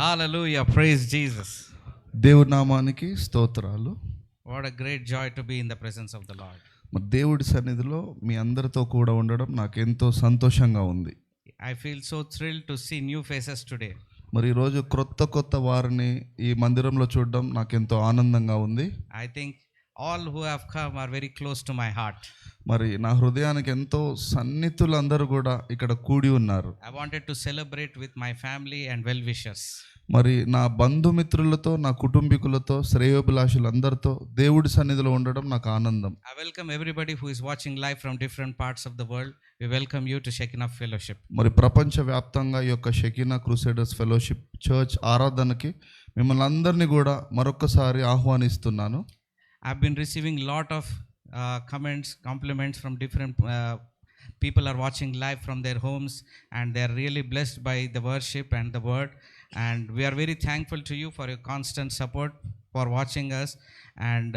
Hallelujah. Praise Jesus. దేవుడి నామానికి స్తోత్రాలు. What a great joy to be in the presence of the Lord. మరి దేవుడి సన్నిధిలో మీ అందరితో కూడా ఉండడం నాకు ఎంతో సంతోషంగా ఉంది. I feel so thrilled to see new faces today. మరి ఈరోజు కొత్త వారిని ఈ మందిరంలో చూడడం నాకు ఎంతో ఆనందంగా ఉంది. I think all who have come are very close to my heart. మరి నా హృదయానికి ఎంతో సన్నిహితులందరూ కూడా ఇక్కడ కూడి ఉన్నారు. I wanted to celebrate with my family and well-wishers. మరి నా బంధుమిత్రులతో, నా కుటుంబీకులతో, శ్రేయోభిలాషులందరితో దేవుడి సన్నిధిలో ఉండడం నాకు ఆనందం. I welcome everybody who is watching live from different parts of the world. We welcome you to Shekinah Fellowship. మరి ప్రపంచవ్యాప్తంగా ఈ యొక్క షెకినా క్రూసేడర్స్ ఫెలోషిప్ చర్చ్ ఆరాధనకి మిమ్మల్ని అందరినీ కూడా మరొకసారి ఆహ్వానిస్తున్నాను. I've been receiving lot of comments, compliments from different people are watching live from their homes, and they are really blessed by the worship and the word, and we are very thankful to you for your constant support, for watching us and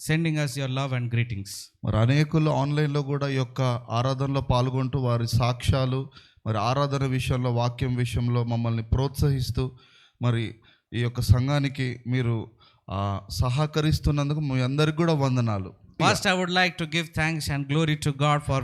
sending us your love and greetings. మరి అనేకులు ఆన్లైన్లో కూడా ఈ యొక్క ఆరాధనలో పాల్గొంటూ వారి సాక్ష్యాలు, మరి ఆరాధన విషయంలో, వాక్యం విషయంలో మమ్మల్ని ప్రోత్సహిస్తూ మరి ఈ యొక్క సంఘానికి మీరు సహకరిస్తున్నందుకు మీ అందరికి కూడా వందనాలు. First, I would like to give thanks and glory to God for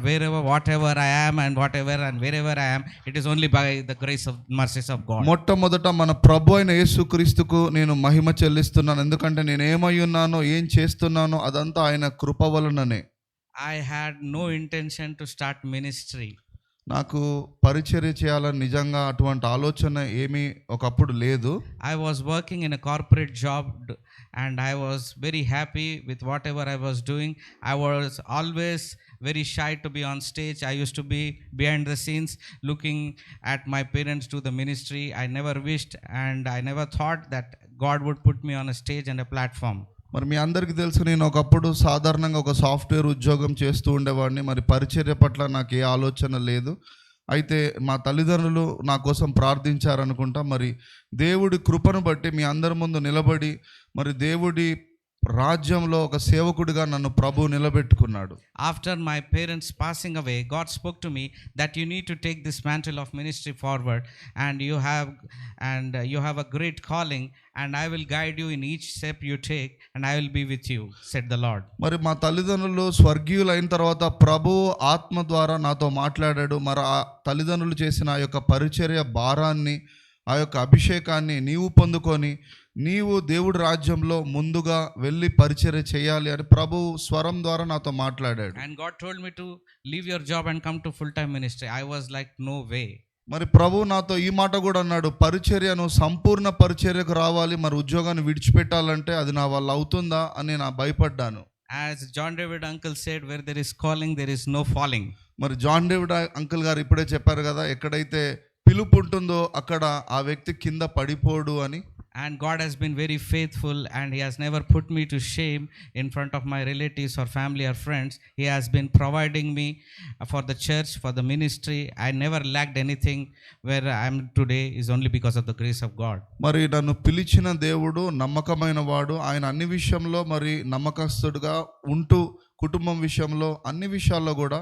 whatever I am and wherever I am, it is only by the grace of mercies of God. మొట్టమొదట మన ప్రభు అయిన యేసుక్రీస్తుకు నేను మహిమ చెల్లిస్తున్నాను. ఎందుకంటే నేను ఏమై ఉన్నానో, ఏం చేస్తున్నానో అదంతా ఆయన కృప వలననే. I had no intention to start ministry. నాకు పరిచర్య చేయాలని నిజంగా అటువంటి ఆలోచన ఏమీ ఒకప్పుడు లేదు. I was working in a corporate job and I was very happy with whatever I was doing. I was always very shy to be on stage. I used to be behind the scenes looking at my parents do the ministry. I never wished and I never thought that God would put me on a stage and a platform. మరి మీ అందరికీ తెలుసు, నేను ఒకప్పుడు సాధారణంగా ఒక software ఉద్యోగం చేస్తూ ఉండేవాడిని. మరి పరిచర్య పట్ల నాకు ఏ ఆలోచన లేదు. అయితే మా తల్లిదండ్రులు నా కోసం ప్రార్థించారనుకుంటా. మరి దేవుడి కృపను బట్టి మీ అందరి ముందు నిలబడి మరి దేవుడి రాజ్యంలో ఒక సేవకుడిగా నన్ను ప్రభు నిలబెట్టుకున్నాడు. After my parents passing away, God spoke to me that you need to take this mantle of ministry forward, and you have a great calling, and I will guide you in each step you take, and I will be with you, said the Lord. మరి మా తల్లిదండ్రులు స్వర్గీయులు అయిన తర్వాత ప్రభు ఆత్మ ద్వారా నాతో మాట్లాడాడు. మరి ఆ తల్లిదండ్రులు చేసిన ఆ యొక్క పరిచర్య భారాన్ని, ఆ యొక్క అభిషేకాన్ని నీవు పొందుకొని నీవు దేవుడి రాజ్యంలో ముందుగా వెళ్ళి పరిచర్య చేయాలి అని ప్రభు స్వరం ద్వారా నాతో మాట్లాడాడు. And God told me to leave your job and come to full time ministry. I was like, no way. మరి ప్రభు నాతో ఈ మాట కూడా అన్నాడు, పరిచర్యను సంపూర్ణ పరిచర్యకు రావాలి, మరి ఉద్యోగాన్ని విడిచిపెట్టాలంటే అది నా వల్ల అవుతుందా అని నా భయపడ్డాను. As John David uncle said, where there is calling there is no falling. మరి జాన్ డేవిడ్ అంకుల్ గారు ఇప్పుడే చెప్పారు కదా, ఎక్కడైతే పిలుపు ఉంటుందో అక్కడ ఆ వ్యక్తి కింద పడిపోడు అని. And God has been very faithful, and He has never put me to shame in front of my relatives or family or friends. He has been providing me for the church, for the ministry. I never lacked anything. Where I am today is only because of the grace of God. మరి నన్ను పిలిచిన దేవుడు నమ్మకమైన వాడు. ఆయన అన్ని విషయంలో మరి నమ్మకస్తుడుగా ఉంటూ కుటుంబం విషయంలో అన్ని విషయాల్లో కూడా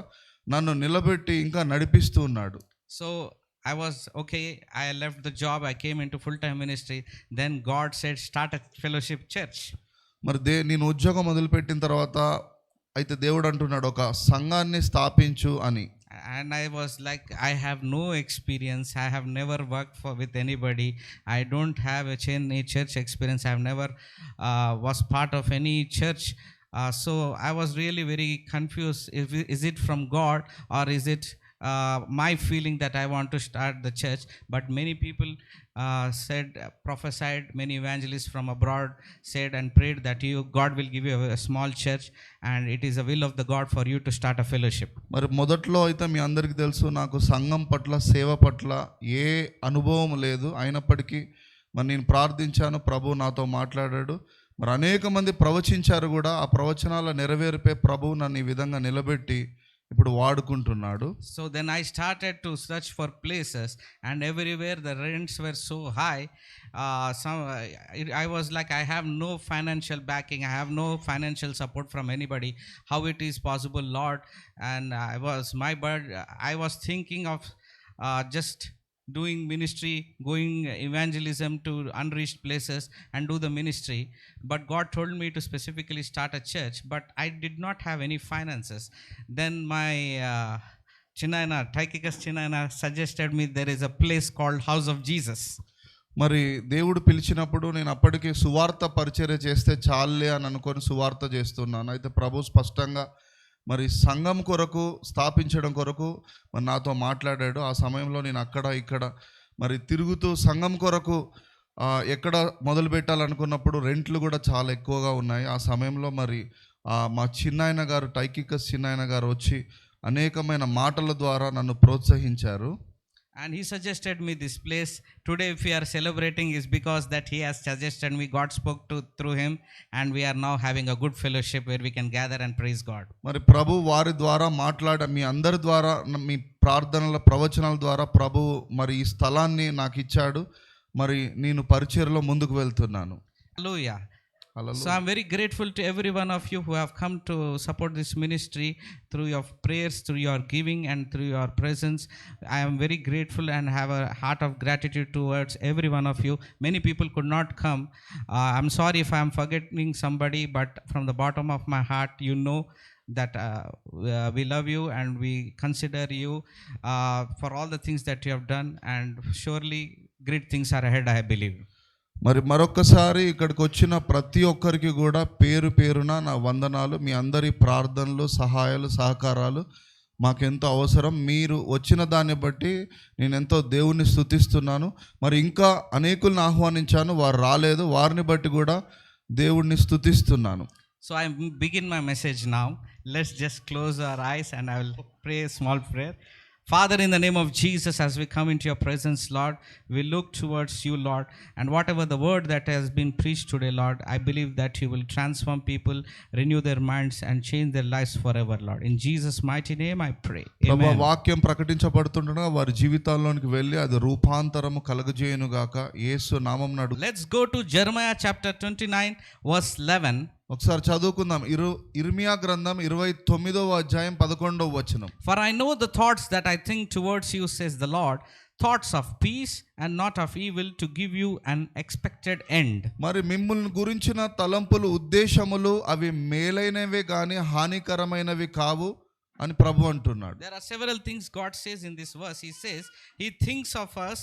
నన్ను నిలబెట్టి ఇంకా నడిపిస్తూ ఉన్నాడు. So I was okay. I left the job. I came into full-time ministry. Then God said, start a fellowship church. మరి నేను ఉద్యోగం మొదలుపెట్టిన తర్వాత అయితే దేవుడు అంటున్నాడు, ఒక సంఘాన్ని స్థాపించు అని. And I was like, I have no experience. I have never worked with anybody. I don't have any church experience. I have never was part of any church. So I was really very confused. Is it from God or is it my feeling that I want to start the church? But many people prophesied, many evangelists from abroad said and prayed that God will give you a small church, and it is a will of the God for you to start a fellowship. మరి మొదట్లో అయితే మీ అందరికీ తెలుసు, నాకు సంఘం పట్ల, సేవ పట్ల ఏ అనుభవం లేదు. అయినప్పటికీ మరి నేను ప్రార్థించాను, ప్రభు నాతో మాట్లాడాడు. మరి అనేక మంది ప్రవచించారు కూడా. ఆ ప్రవచనాల నెరవేర్పే ప్రభు నన్ను ఈ విధంగా నిలబెట్టి ఇప్పుడు వాడుకుంటున్నాడు. So then I started to search for places, and everywhere the rents were so high. I was like, I have no financial backing. I have no financial support from anybody. How it is possible, Lord? And I was thinking of just doing ministry, going evangelism to unreached places and do the ministry. But God told me to specifically start a church, but I did not have any finances. Then my Chinaina, Tychicus Chinaina suggested me there is a place called House of Jesus. మరి దేవుడు పిలిచినప్పుడు నేను అప్పటికి సువార్త పరిచర్య చేస్తే చాలే అని అనుకొని సువార్త చేస్తున్నాను. అయితే ప్రభు స్పష్టంగా మరి సంఘం కొరకు స్థాపించడం కొరకు మరి నాతో మాట్లాడాడు. ఆ సమయంలో నేను అక్కడ ఇక్కడ మరి తిరుగుతూ సంఘం కొరకు ఎక్కడ మొదలు పెట్టాలనుకున్నప్పుడు రెంట్లు కూడా చాలా ఎక్కువగా ఉన్నాయి. ఆ సమయంలో మరి మా చిన్నాయన గారు, టైకికస్ చిన్నాయన గారు వచ్చి అనేకమైన మాటల ద్వారా నన్ను ప్రోత్సహించారు. And he suggested me this place. Today if we are celebrating is because that he has suggested me. God spoke through him, and we are now having a good fellowship where we can gather and praise God. మరి ప్రభు వారి ద్వారా మాట్లాడ మీ అందరి ద్వారా మీ ప్రార్థనల ప్రవచనాల ద్వారా ప్రభు మరి ఈ స్థలాన్ని నాకు ఇచ్చాడు. మరి నేను పరిచర్యలో ముందుకు వెళ్తున్నాను. Hallelujah. So I'm very grateful to every one of you who have come to support this ministry through your prayers, through your giving, and through your presence. I am very grateful and have a heart of gratitude towards every one of you. Many people could not come. I'm sorry if I am forgetting somebody, but from the bottom of my heart, you know that we love you and we consider you for all the things that you have done, and surely great things are ahead, I believe. మరి మరొక్కసారి ఇక్కడికి వచ్చిన ప్రతి ఒక్కరికి కూడా పేరు పేరున నా వందనాలు. మీ అందరి ప్రార్థనలు, సహాయాలు, సహకారాలు మాకెంతో అవసరం. మీరు వచ్చిన దాన్ని బట్టి నేను ఎంతో దేవుణ్ణి స్తుతిస్తున్నాను. మరి ఇంకా అనేకుల్ని ఆహ్వానించాను, వారు రాలేదు, వారిని బట్టి కూడా దేవుణ్ణి స్తుతిస్తున్నాను. So I begin my message now. Let's just close our eyes and I will pray a small prayer. Father, in the name of Jesus, as we come into your presence, Lord, we look towards you, Lord, and whatever the word that has been preached today, Lord, I believe that you will transform people, renew their minds, and change their lives forever, Lord. In Jesus' mighty name I pray. Amen. వాక్యం ప్రకటించబడుతుండగా వారి జీవితాల్లోనికి వెళ్ళి అది రూపాంతరము కలుగజేయును గాక యేసు నామమున. Let's go to Jeremiah chapter 29 verse 11. ఒకసారి చదువుకుందాం. ఇర్మియా గ్రంథం 29వ అధ్యాయం 11వ వచనం. For I know the thoughts that I think towards you, says the Lord, thoughts of peace and not of evil, to give you an expected end. మరి మిమ్ముల్ని గురించిన తలంపులు, ఉద్దేశములు అవి మేలైనవే గాని హానికరమైనవి కావు అని ప్రభు అంటున్నాడు. There are several things God says in this verse. He says he thinks of us,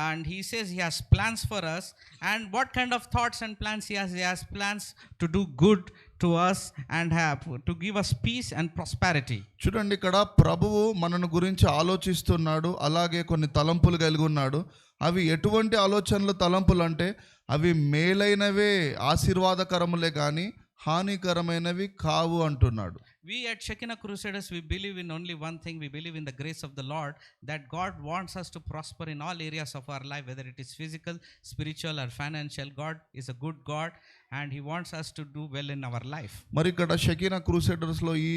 and he says he has plans for us. And what kind of thoughts and plans he has? He has plans to do good to us and have to give us peace and prosperity. చూడండి, ఇక్కడ ప్రభువు మనను గురించి ఆలోచిస్తున్నాడు, అలాగే కొన్ని తలంపులు కలిగి ఉన్నాడు. అవి ఎటువంటి ఆలోచనలు, తలంపులు అంటే అవి మేలైనవే, ఆశీర్వాదకరములే కానీ హానికరమైనవి కావు అంటున్నాడు. We at Shekinah Crusaders, we believe in only one thing. We believe in the grace of the Lord, that God wants us to prosper in all areas of our life, whether it is physical, spiritual, or financial. God is a good God, and he wants us to do well in our life. మరి ఇక్కడ షకీనా క్రూసేడర్స్లో ఈ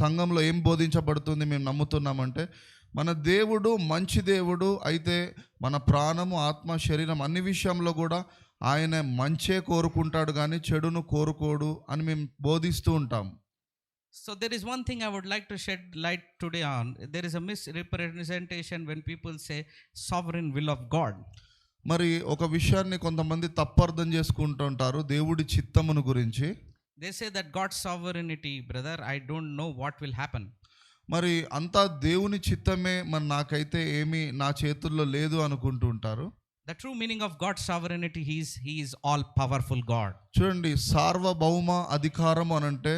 సంఘంలో ఏం బోధించబడుతుంది మేము నమ్ముతున్నామంటే, మన దేవుడు మంచి దేవుడు, అయితే మన ప్రాణము, ఆత్మ, శరీరం అన్ని విషయంలో కూడా ఆయన మంచే కోరుకుంటాడు కానీ చెడును కోరుకోడు అని మేము బోధిస్తూ ఉంటాం. So there is one thing I would like to shed light today on. There is a misrepresentation when people say sovereign will of God. మరి ఒక విషయాన్ని కొంతమంది తప్పర్థం చేసుకుంటుంటారు దేవుడి చిత్తమును గురించి. They say that God's sovereignty, brother, I don't know what will happen. మరి అంతా దేవుని చిత్తమే, మరి నాకైతే ఏమీ నా చేతుల్లో లేదు అనుకుంటూ ఉంటారు. The true meaning of God's sovereignty, he is all powerful God. చూడండి, సార్వభౌమ అధికారం అనంటే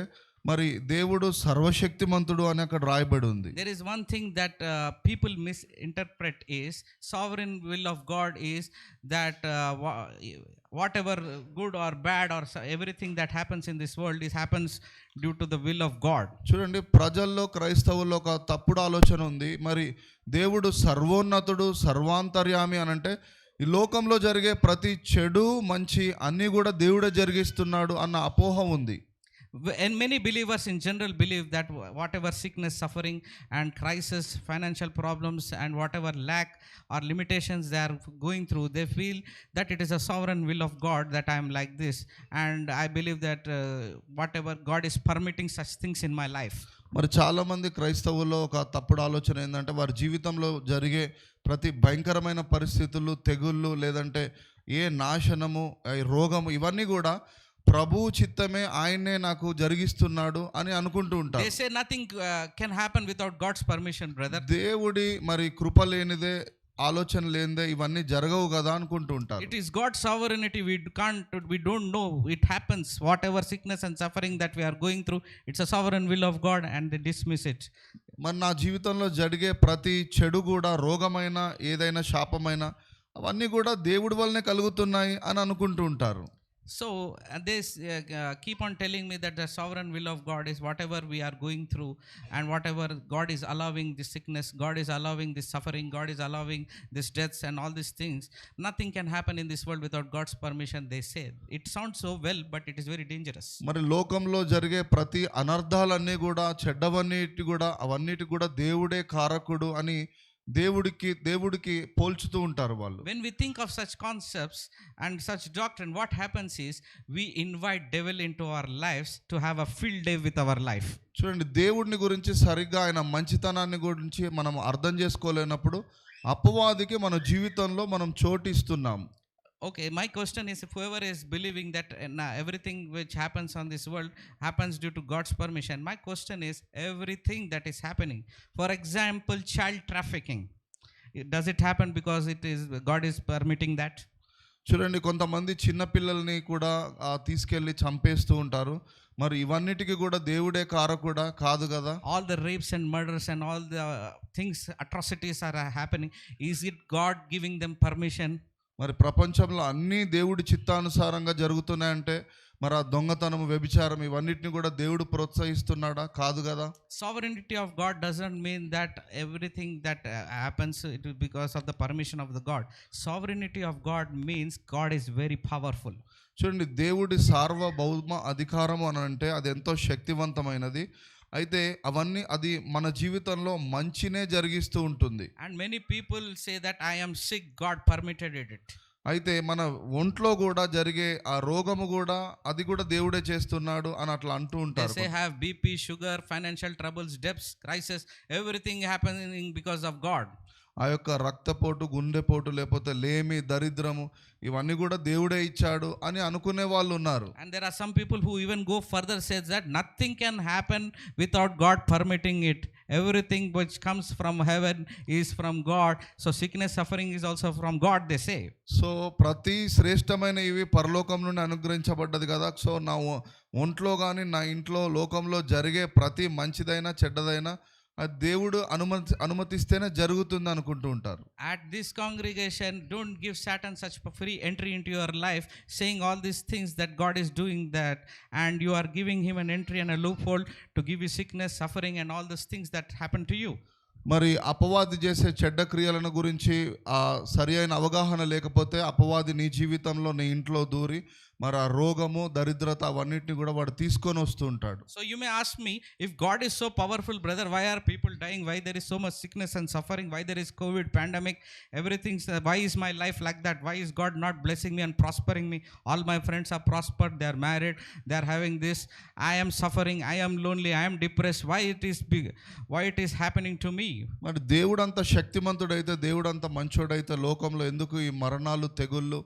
మరి దేవుడు సర్వశక్తిమంతుడు అని అక్కడ రాయబడి ఉంది. There is one thing that people misinterpret is sovereign will of God is that whatever good or bad or everything that happens in this world is happens due to the will of God. చూడండి, ప్రజల్లో, క్రైస్తవుల్లో ఒక తప్పుడు ఆలోచన ఉంది. మరి దేవుడు సర్వోన్నతుడు, సర్వాంతర్యామి అనంటే ఈ లోకంలో జరిగే ప్రతి చెడు, మంచి అన్నీ కూడా దేవుడే జరిగిస్తున్నాడు అన్న అపోహ ఉంది. And many believers in general believe that whatever sickness, suffering, and crisis, financial problems, and whatever lack or limitations they are going through, they feel that it is a sovereign will of God that I am like this, and I believe that whatever God is permitting such things in my life. మరి చాలామంది క్రైస్తవుల్లో ఒక తప్పుడు ఆలోచన ఏంటంటే వారి జీవితంలో జరిగే ప్రతి భయంకరమైన పరిస్థితులు, తెగుళ్ళు, లేదంటే ఏ నాశనము, ఈ రోగము, ఇవన్నీ కూడా ప్రభువు చిత్తమే, ఆయన్నే నాకు జరిగిస్తున్నాడు అని అనుకుంటూ They ఉంటారు. say nothing can happen without God's permission, brother. దేవుడి మరి కృప లేనిదే, ఆలోచన లేనిదే ఇవన్నీ జరగవు కదా అనుకుంటూ ఉంటారు. It is God's sovereignty. We don't know. It happens. Whatever sickness and suffering that we are going through, it's a sovereign will of God, and they dismiss it. మరి నా జీవితంలో జరిగే ప్రతి చెడు కూడా, రోగమైన, ఏదైనా శాపమైన, అవన్నీ కూడా దేవుడి వల్లనే కలుగుతున్నాయి అని అనుకుంటూ ఉంటారు. So they keep on telling me that the sovereign will of God is whatever we are going through, and whatever God is allowing this sickness, God is allowing this suffering, God is allowing this deaths and all these things. Nothing can happen in this world without God's permission, they say. It sounds so well, but it is very dangerous. మరి లోకంలో జరిగే ప్రతి అనర్థాలన్నీ కూడా, చెడ్డవన్నిటి కూడా, అవన్నిటి కూడా దేవుడే కారకుడు అని దేవుడికి పోల్చుతూ ఉంటారు వాళ్ళు. When we think of such concepts and such doctrine, what happens is we invite devil into our lives to have a field day with our life. చూడండి, దేవుడిని గురించి సరిగ్గా, ఆయన మంచితనాన్ని గురించి మనం అర్థం చేసుకోలేనప్పుడు అపవాదికి మన జీవితంలో మనం చోటిస్తున్నాం. Okay, my question is, if whoever is believing that everything which happens on this world happens due to God's permission, my question is, everything that is happening, for example, child trafficking, does it happen because God is permitting that? చూడండి, కొంతమంది చిన్నపిల్లల్ని కూడా తీసుకెళ్ళి చంపేస్తూ ఉంటారు. మరి ఇవన్నిటికీ కూడా దేవుడే కారకుడా? కాదు కదా. All the rapes and murders and all the things, atrocities are happening. Is it God giving them permission? మరి ప్రపంచంలో అన్నీ దేవుడి చిత్తానుసారంగా జరుగుతున్నాయంటే మరి ఆ దొంగతనం, వ్యభిచారం, ఇవన్నిటిని కూడా దేవుడు ప్రోత్సహిస్తున్నాడా? కాదు కదా. Sovereignty of God doesn't mean that everything that happens it is because of the permission of the God. Sovereignty of God means God is very powerful. చూడండి, దేవుడి సార్వభౌమ అధికారం అని అంటే అది ఎంతో శక్తివంతమైనది. అయితే అది మన జీవితంలో మంచినే జరిగిస్తూ ఉంటుంది. And many people say that I am sick, God permitted it. అయితే మన ఒంట్లో కూడా జరిగే ఆ రోగము కూడా, అది కూడా దేవుడే చేస్తున్నాడు అని అట్లా అంటూ They ఉంటారు. say have BP, sugar, financial troubles, debts, crisis, everything happening because of God. ఆ యొక్క రక్తపోటు, గుండెపోటు, లేకపోతే లేమి, దరిద్రము, ఇవన్నీ కూడా దేవుడే ఇచ్చాడు అని అనుకునే వాళ్ళు ఉన్నారు. And there are some people who even go further, says that nothing can happen without God permitting it. Everything which comes from heaven is from God. So sickness, suffering is also from God, they say. So ప్రతి శ్రేష్టమైన ఇవి పరలోకం నుండి అనుగ్రహించబడ్డది కదా. So నా ఒంట్లో కానీ, నా ఇంట్లో, లోకంలో జరిగే ప్రతి మంచిదైనా చెడ్డదైనా అది దేవుడు అనుమతిస్తేనే జరుగుతుంది అనుకుంటూ ఉంటారు. At this congregation, don't give Satan such free entry into your life, saying all these things that God is doing that, and you are giving him an entry and a loophole to give you sickness, suffering, and all those things that happen to you. మరి అపవాది చేసే చెడ్డ క్రియలను గురించి సరి అయిన అవగాహన లేకపోతే అపవాది నీ జీవితంలో, నీ ఇంట్లో దూరి మరి ఆ రోగము, దరిద్రత, అవన్నిటిని కూడా వాడు తీసుకొని వస్తూ ఉంటాడు. So you may ask me, if God is so powerful, brother, why are people dying? Why there is so much sickness and suffering? Why there is COVID pandemic? Everything. Why is my life like that? Why is God not blessing me and prospering me? All my friends are prospered. They are married. They are having this. I am suffering. I am lonely. I am depressed. Why it is happening to me? మరి దేవుడు అంత శక్తిమంతుడైతే, దేవుడు అంత మంచోడైతే లోకంలో ఎందుకు ఈ మరణాలు, తెగుళ్ళు,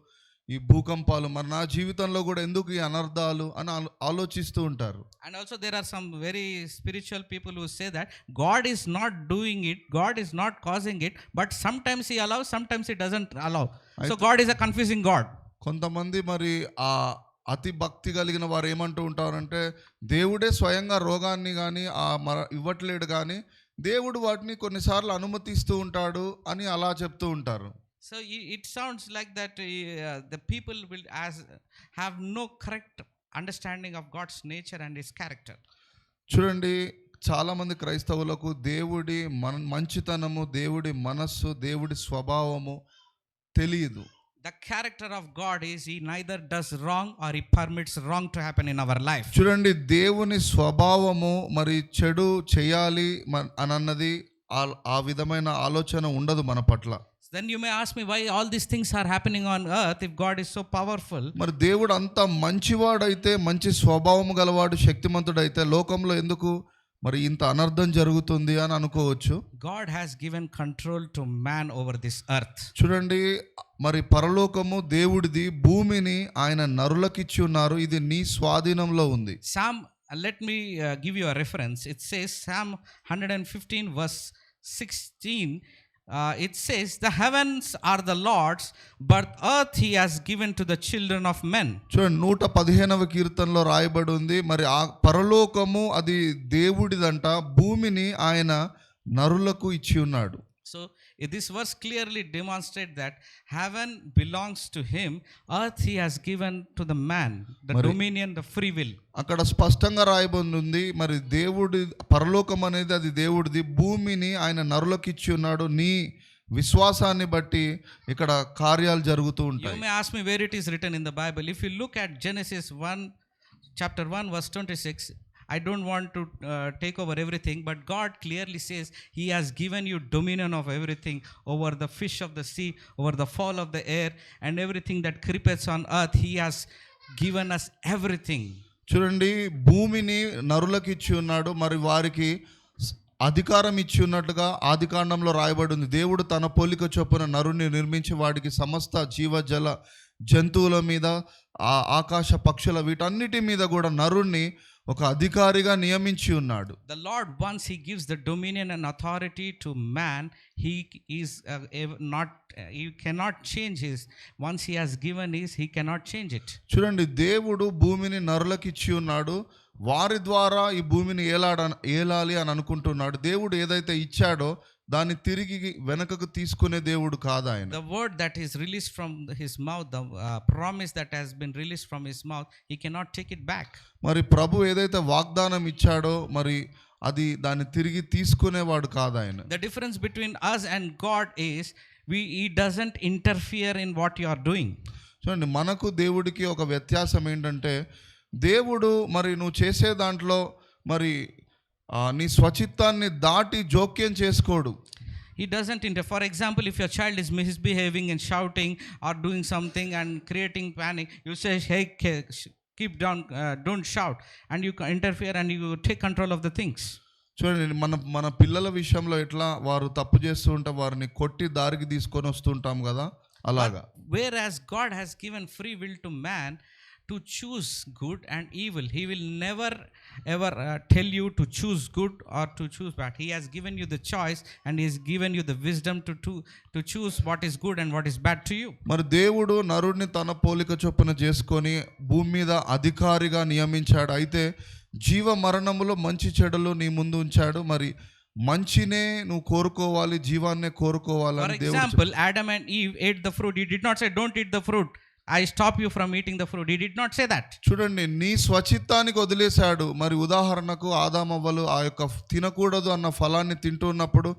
ఈ భూకంపాలు, మరి నా జీవితంలో కూడా ఎందుకు ఈ అనర్థాలు అని ఆలోచిస్తూ ఉంటారు. And also there are some very spiritual people who say that God is not doing it, God is not causing it, but sometimes he allows, sometimes he doesn't allow. So God is a confusing God. కొంతమంది మరి ఆ అతి భక్తి కలిగిన వారు ఏమంటూ ఉంటారంటే, దేవుడే స్వయంగా రోగాన్ని కానీ ఇవ్వట్లేడు, కానీ దేవుడు వాటిని కొన్నిసార్లు అనుమతిస్తూ ఉంటాడు అని అలా చెప్తూ ఉంటారు. So it sounds like that the people will have no correct understanding of God's nature and his character. చూడండి, చాలామంది క్రైస్తవులకు దేవుడి మంచితనము, దేవుడి మనస్సు, దేవుడి స్వభావము తెలియదు. The character of God is he neither does wrong or he permits wrong to happen in our life. చూడండి, దేవుని స్వభావము మరి చెడు చేయాలి అని అన్నది ఆ విధమైన ఆలోచన ఉండదు మన పట్ల. Then you may ask me why all these things are happening on earth if God is so powerful. మరి దేవుడు అంత మంచివాడైతే, మంచి స్వభావం గలవాడు, శక్తిమంతుడైతే లోకంలో ఎందుకు మరి ఇంత అనర్థం జరుగుతుంది అని అనుకోవచ్చు. God has given control to man over this earth. చూడండి, మరి పరలోకము దేవుడిది, భూమిని ఆయన నరులకిచ్చి ఉన్నారు. ఇది నీ స్వాధీనంలో ఉంది. Let me give you a reference. It says Psalm 115 verse 16. It says, "The heavens are the Lord's, but earth He has given to the children of men." చూడండి, 115వ కీర్తనలో రాయబడి ఉంది, మరి ఆ పరలోకము అది దేవుడిదంట, భూమిని ఆయన నరులకు ఇచ్చి ఉన్నాడు. So this verse clearly demonstrates that heaven belongs to Him, earth He has given to the man, the dominion, the free will. అక్కడ స్పష్టంగా రాయబడి ఉంది, మరి దేవుడి పరలోకం అనేది అది దేవుడిది, భూమిని ఆయన నరులకు ఇచ్చి ఉన్నాడు. నీ విశ్వాసాన్ని బట్టి ఇక్కడ కార్యాలు జరుగుతూ You ఉంటాయి. may ask me where it is written in the Bible. If you look at Genesis 1, chapter 1, verse 26, I don't want to take over everything, but God clearly says He has given you dominion of everything, over the fish of the sea, over the fowl of the air, and everything that creepeth on earth. He has given us everything. చూడండి, భూమిని నరులకు ఇచ్చి ఉన్నాడు, మరి వారికి అధికారం ఇచ్చి ఉన్నట్లుగా ఆదికాండంలో రాయబడి ఉంది. దేవుడు తన పోలిక చొప్పున నరుని నిర్మించి వాడికి సమస్త జీవజల జంతువుల మీద, ఆకాశ పక్షుల వీటన్నిటి మీద కూడా నరుణ్ణి ఒక అధికారిగా నియమించి ఉన్నాడు. The Lord, once He gives the dominion and authority to man, He is He cannot change His. Once He has given His, He cannot change it. చూడండి, దేవుడు భూమిని నరులకు ఇచ్చి ఉన్నాడు, వారి ద్వారా ఈ భూమిని ఏలాలి అని అనుకుంటున్నాడు. దేవుడు ఏదైతే ఇచ్చాడో దాన్ని తిరిగి వెనకకు తీసుకునే దేవుడు కాదు ఆయన. The word that is released from His mouth, the promise that has been released from His mouth, He cannot take it back. మరి ప్రభు ఏదైతే వాగ్దానం ఇచ్చాడో మరి అది దాన్ని తిరిగి తీసుకునేవాడు కాదు ఆయన. The difference between us and God is He doesn't interfere in what you are doing. చూడండి, మనకు దేవుడికి ఒక వ్యత్యాసం ఏంటంటే, దేవుడు మరి నువ్వు చేసే దాంట్లో మరి నీ స్వచిత్తాన్ని దాటి జోక్యం చేసుకోడు. He doesn't interfere. For example, if your child is misbehaving and shouting or doing something and creating panic, you say, "Hey, keep down, don't shout," and you interfere and you take control of the things. చూడండి, మన పిల్లల విషయంలో ఎట్లా వారు తప్పు చేస్తూ ఉంటే వారిని కొట్టి దారికి తీసుకొని వస్తుంటాం కదా, అలాగా. Whereas God has given free will to man to choose good and evil. He will never ever tell you to choose good or to choose bad. He has given you the choice and He has given you the wisdom to choose what is good and what is bad to you. మరి దేవుడు నరుడిని తన పోలిక చొప్పున చేసుకొని భూమి మీద అధికారిగా నియమించాడు. అయితే జీవ మరణములో మంచి చెడులు నీ ముందు ఉంచాడు. మరి మంచినే నువ్వు కోరుకోవాలి, జీవాన్నే కోరుకోవాలని దేవుడు. For example, Adam and Eve ate the fruit. He did not say, "Don't eat the fruit. I stop you from eating the fruit." He did not say that. చూడండి, నీ స్వచిత్తానికి వదిలేశాడు. మరి ఉదాహరణకు ఆదామవ్వలు ఆ యొక్క తినకూడదు అన్న ఫలాన్ని తింటున్నప్పుడు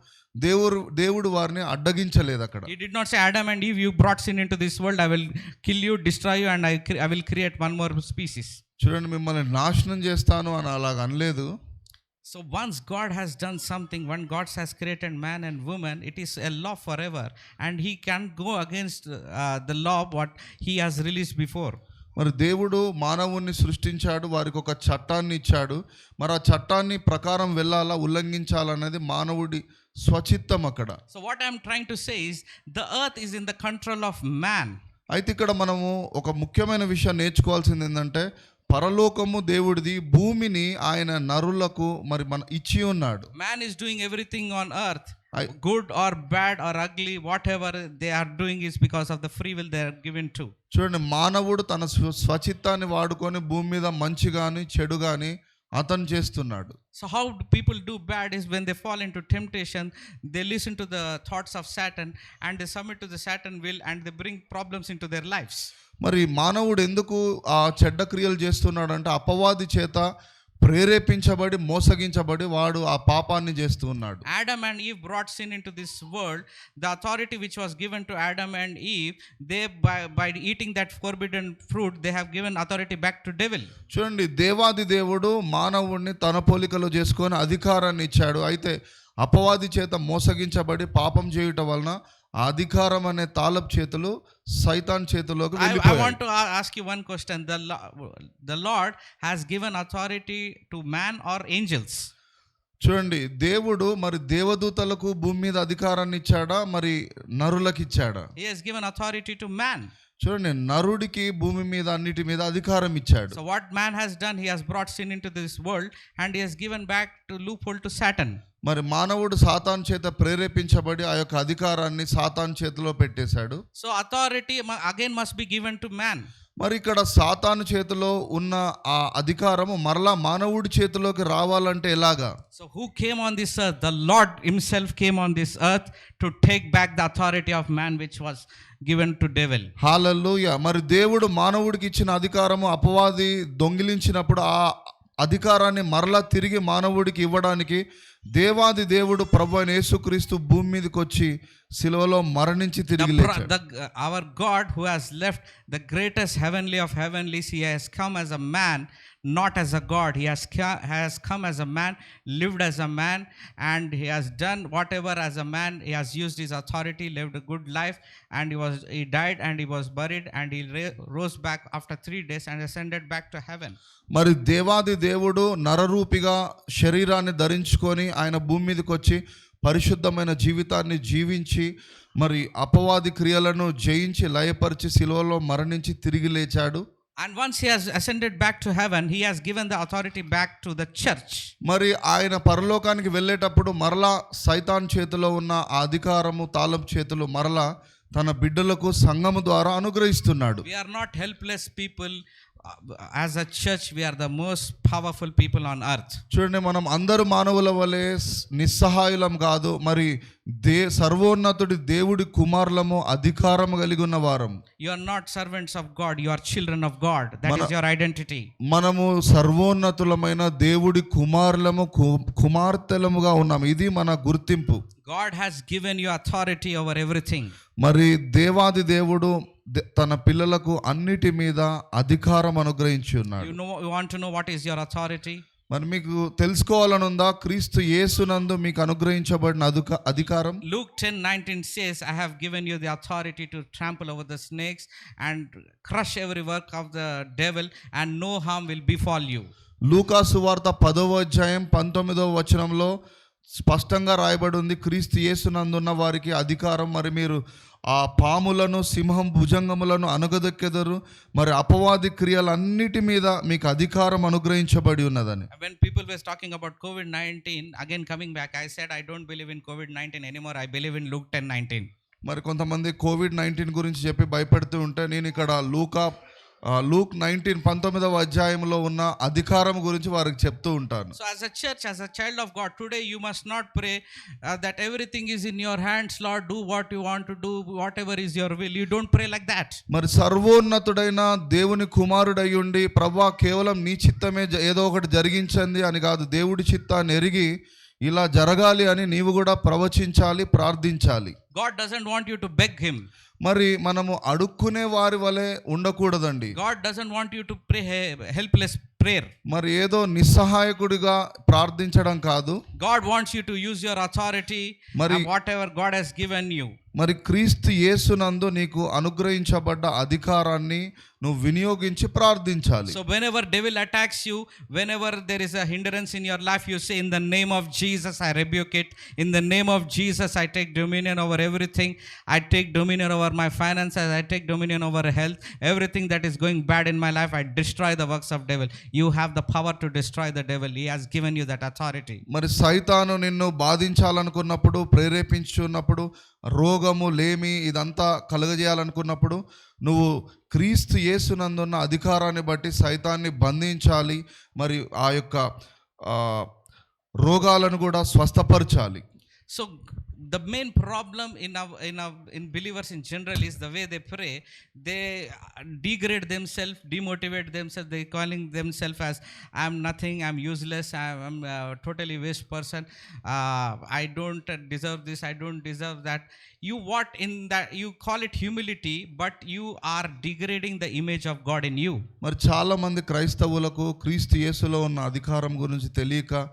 దేవుడు వారిని అడ్డగించలేదు అక్కడ. He did not say, "Adam and Eve, you brought sin into this world. I will kill you, destroy you, and I will create one more species." చూడండి, మిమ్మల్ని నాశనం చేస్తాను అని అలాగ అనలేదు. So once God has done something, when God has created man and woman, it is a law forever, and He can't go against the law what He has released before. మరి దేవుడు మానవుణ్ణి సృష్టించాడు, వారికి ఒక చట్టాన్ని ఇచ్చాడు. మరి ఆ చట్టాన్ని ప్రకారం వెళ్ళాలా, ఉల్లంఘించాలన్నది మానవుడి స్వచిత్తం అక్కడ. So what I am trying to say is, the earth is in the control of man. అయితే ఇక్కడ మనము ఒక ముఖ్యమైన విషయం నేర్చుకోవాల్సింది ఏంటంటే, పరలోకము దేవుడిది, భూమిని ఆయన నరులకు మరి మన ఇచ్చి ఉన్నాడు. Man is doing everything on earth, good or bad or ugly, whatever they are doing is because of the free will they are given to. చూడండి, మానవుడు తన స్వచిత్తాన్ని వాడుకొని భూమి మీద మంచి కానీ చెడు కానీ అతను చేస్తున్నాడు. So how do people do bad is when they fall into temptation, they listen to the thoughts of Satan and they submit to the Satan will and they bring problems into their lives. మరి మానవుడు ఎందుకు ఆ చెడ్డ క్రియలు చేస్తున్నాడు అంటే, అపవాది చేత ప్రేరేపించబడి మోసగించబడి వాడు ఆ పాపాన్ని చేస్తూ ఉన్నాడు. Adam and Eve brought sin into this world. The authority which was given to Adam and Eve, they by eating that forbidden fruit, they have given authority back to devil. చూడండి, దేవాది దేవుడు మానవుడిని తన పోలికలో చేసుకొని అధికారాన్ని ఇచ్చాడు. అయితే అపవాది చేత మోసగించబడి పాపం చేయుట వలన ఆ అధికారం అనే తాళపు చేతులు సైతాన్ చేతుల్లోకి వెళ్ళిపోయాయి. I want to ask you one question. The Lord has given authority to man or angels? చూడండి, దేవుడు మరి దేవదూతలకు భూమి మీద అధికారాన్ని ఇచ్చాడా, మరి నరులకు ఇచ్చాడా? He has given authority to man. చూడండి, నరుడికి భూమి మీద అన్నిటి మీద అధికారం ఇచ్చాడు. So what man has done, he has brought sin into this world and he has given back to loophole to Satan. మరి మానవుడు సాతాను చేత ప్రేరేపించబడి ఆ యొక్క అధికారాన్ని సాతాను చేతిలో పెట్టేశాడు. So authority again must be given to man. మరి ఇక్కడ సాతాను చేతిలో ఉన్న ఆ అధికారము మరలా మానవుడి చేతిలోకి రావాలంటే ఎలాగా? So who came on this earth? The Lord himself came on this earth to take back the authority of man which was given to devil. హల్లెలూయా. మరి దేవుడు మానవుడికి ఇచ్చిన అధికారము అపవాది దొంగిలించినప్పుడు ఆ అధికారాన్ని మరలా తిరిగి మానవుడికి ఇవ్వడానికి దేవాది దేవుడు ప్రభు అయిన యేసుక్రీస్తు భూమి మీదకి వచ్చి సిలువలో మరణించి తిరిగి లేచాడు. Our God who has left the greatest heavenly of heavenlies, he has come as a man, not as a God. He has come as a man, lived as a man, and he has done whatever as a man. He has used his authority, lived a good life, and he died and he was buried and he rose back after 3 days and ascended back to heaven. మరి దేవాది దేవుడు నరరూపిగా శరీరాన్ని ధరించుకొని ఆయన భూమి మీదకి వచ్చి పరిశుద్ధమైన జీవితాన్ని జీవించి మరి అపవాది క్రియలను జయించి లయపరిచి సిలువలో మరణించి తిరిగి లేచాడు. And once he has ascended back to heaven, he has given the authority back to the church. మరి ఆయన పరలోకానికి వెళ్ళేటప్పుడు మరలా సైతాన్ చేతిలో ఉన్న ఆ అధికారము తాళం చేతులు మరలా తన బిడ్డలకు సంఘము ద్వారా అనుగ్రహిస్తున్నాడు. We are not helpless people. As a church, we are the most powerful people on earth. చూడండి, మనం అందరు మానవుల వలె నిస్సహాయులం కాదు, మరి సర్వోన్నతుడి దేవుడి కుమారులము, అధికారం కలిగి ఉన్న వారం. You are not servants of God, you are children of God. That is your identity. మనము సర్వోన్నతులమైన దేవుడి కుమారులము, కుమార్తెలముగా ఉన్నాం. ఇది మన గుర్తింపు. God has given you authority over everything. మరి దేవాది దేవుడు తన పిల్లలకు అన్నిటి మీద అధికారం అనుగ్రహించి ఉన్నాడు. You want to know what is your authority? మరి మీకు తెలుసుకోవాలనుందా క్రీస్తు యేసునందు మీకు అనుగ్రహించబడిన అధికారం? Luke 10:19 says, I have given you the authority to trample over the snakes and crush every work of the devil and no harm will befall you. లూకా సువార్త 10వ అధ్యాయం 19వ వచనంలో స్పష్టంగా రాయబడి ఉంది, క్రీస్తు యేసునందున్న వారికి అధికారం, మరి మీరు ఆ పాములను సింహం భుజంగములను అనగదొక్కెదరు, మరి అపవాది క్రియలన్నిటి మీద మీకు అధికారం అనుగ్రహించబడి ఉన్నదని. When people were talking about COVID-19, again coming back, I said I don't believe in COVID-19 anymore. I believe in Luke 10:19. మరి కొంతమంది కోవిడ్-19 గురించి చెప్పి భయపడుతూ ఉంటే నేను ఇక్కడ లూక్ 19వ అధ్యాయంలో ఉన్న అధికారం గురించి వారికి చెప్తూ ఉంటాను. So as a church, as a child of God, today you must not pray that everything is in your hands, Lord, do what you want to do, whatever is your will. You don't pray like that. మరి సర్వోన్నతుడైన దేవుని కుమారుడై ఉండి ప్రభువా కేవలం నీ చిత్తమే ఏదో ఒకటి జరిగించండి అని కాదు, దేవుడి చిత్తాన్ని ఎరిగి ఇలా జరగాలి అని నీవు కూడా ప్రవచించాలి, ప్రార్థించాలి. God doesn't want you to beg him. మరి మనము అడుక్కునే వారి వలె ఉండకూడదండి. God doesn't want you to pray helpless prayer. మరి ఏదో నిస్సహాయకుడిగా ప్రార్థించడం కాదు. God wants you to use your authority and whatever God has given you. మరి క్రీస్తు యేసునందు నీకు అనుగ్రహించబడ్డ అధికారాన్ని నువ్వు వినియోగించి ప్రార్థించాలి. So whenever devil attacks you, whenever there is a hindrance in your life, you say, in the name of Jesus I rebuke it. In the name of Jesus I take dominion over everything. I take dominion over my finances, I take dominion over health. Everything that is going bad in my life, I destroy the works of devil. You have the power to destroy the devil. He has given you that authority. మరి సైతాను నిన్ను బాధించాలనుకున్నప్పుడు, ప్రేరేపించున్నప్పుడు, రోగము లేమి ఇదంతా కలుగజేయాలనుకున్నప్పుడు నువ్వు క్రీస్తు యేసునందున్న అధికారాన్ని బట్టి సైతాన్ని బంధించాలి, మరి ఆ యొక్క రోగాలను కూడా స్వస్థపరచాలి. So the main problem in believers in general is the way they pray. They degrade themselves, demotivate themselves. They calling themselves as I am nothing, I am useless, I am a totally waste person. I don't deserve this, I don't deserve that. You call it humility, but you are degrading the image of God in you. మరి చాలా మంది క్రైస్తవులకు క్రీస్తు యేసులో ఉన్న అధికారం గురించి తెలియక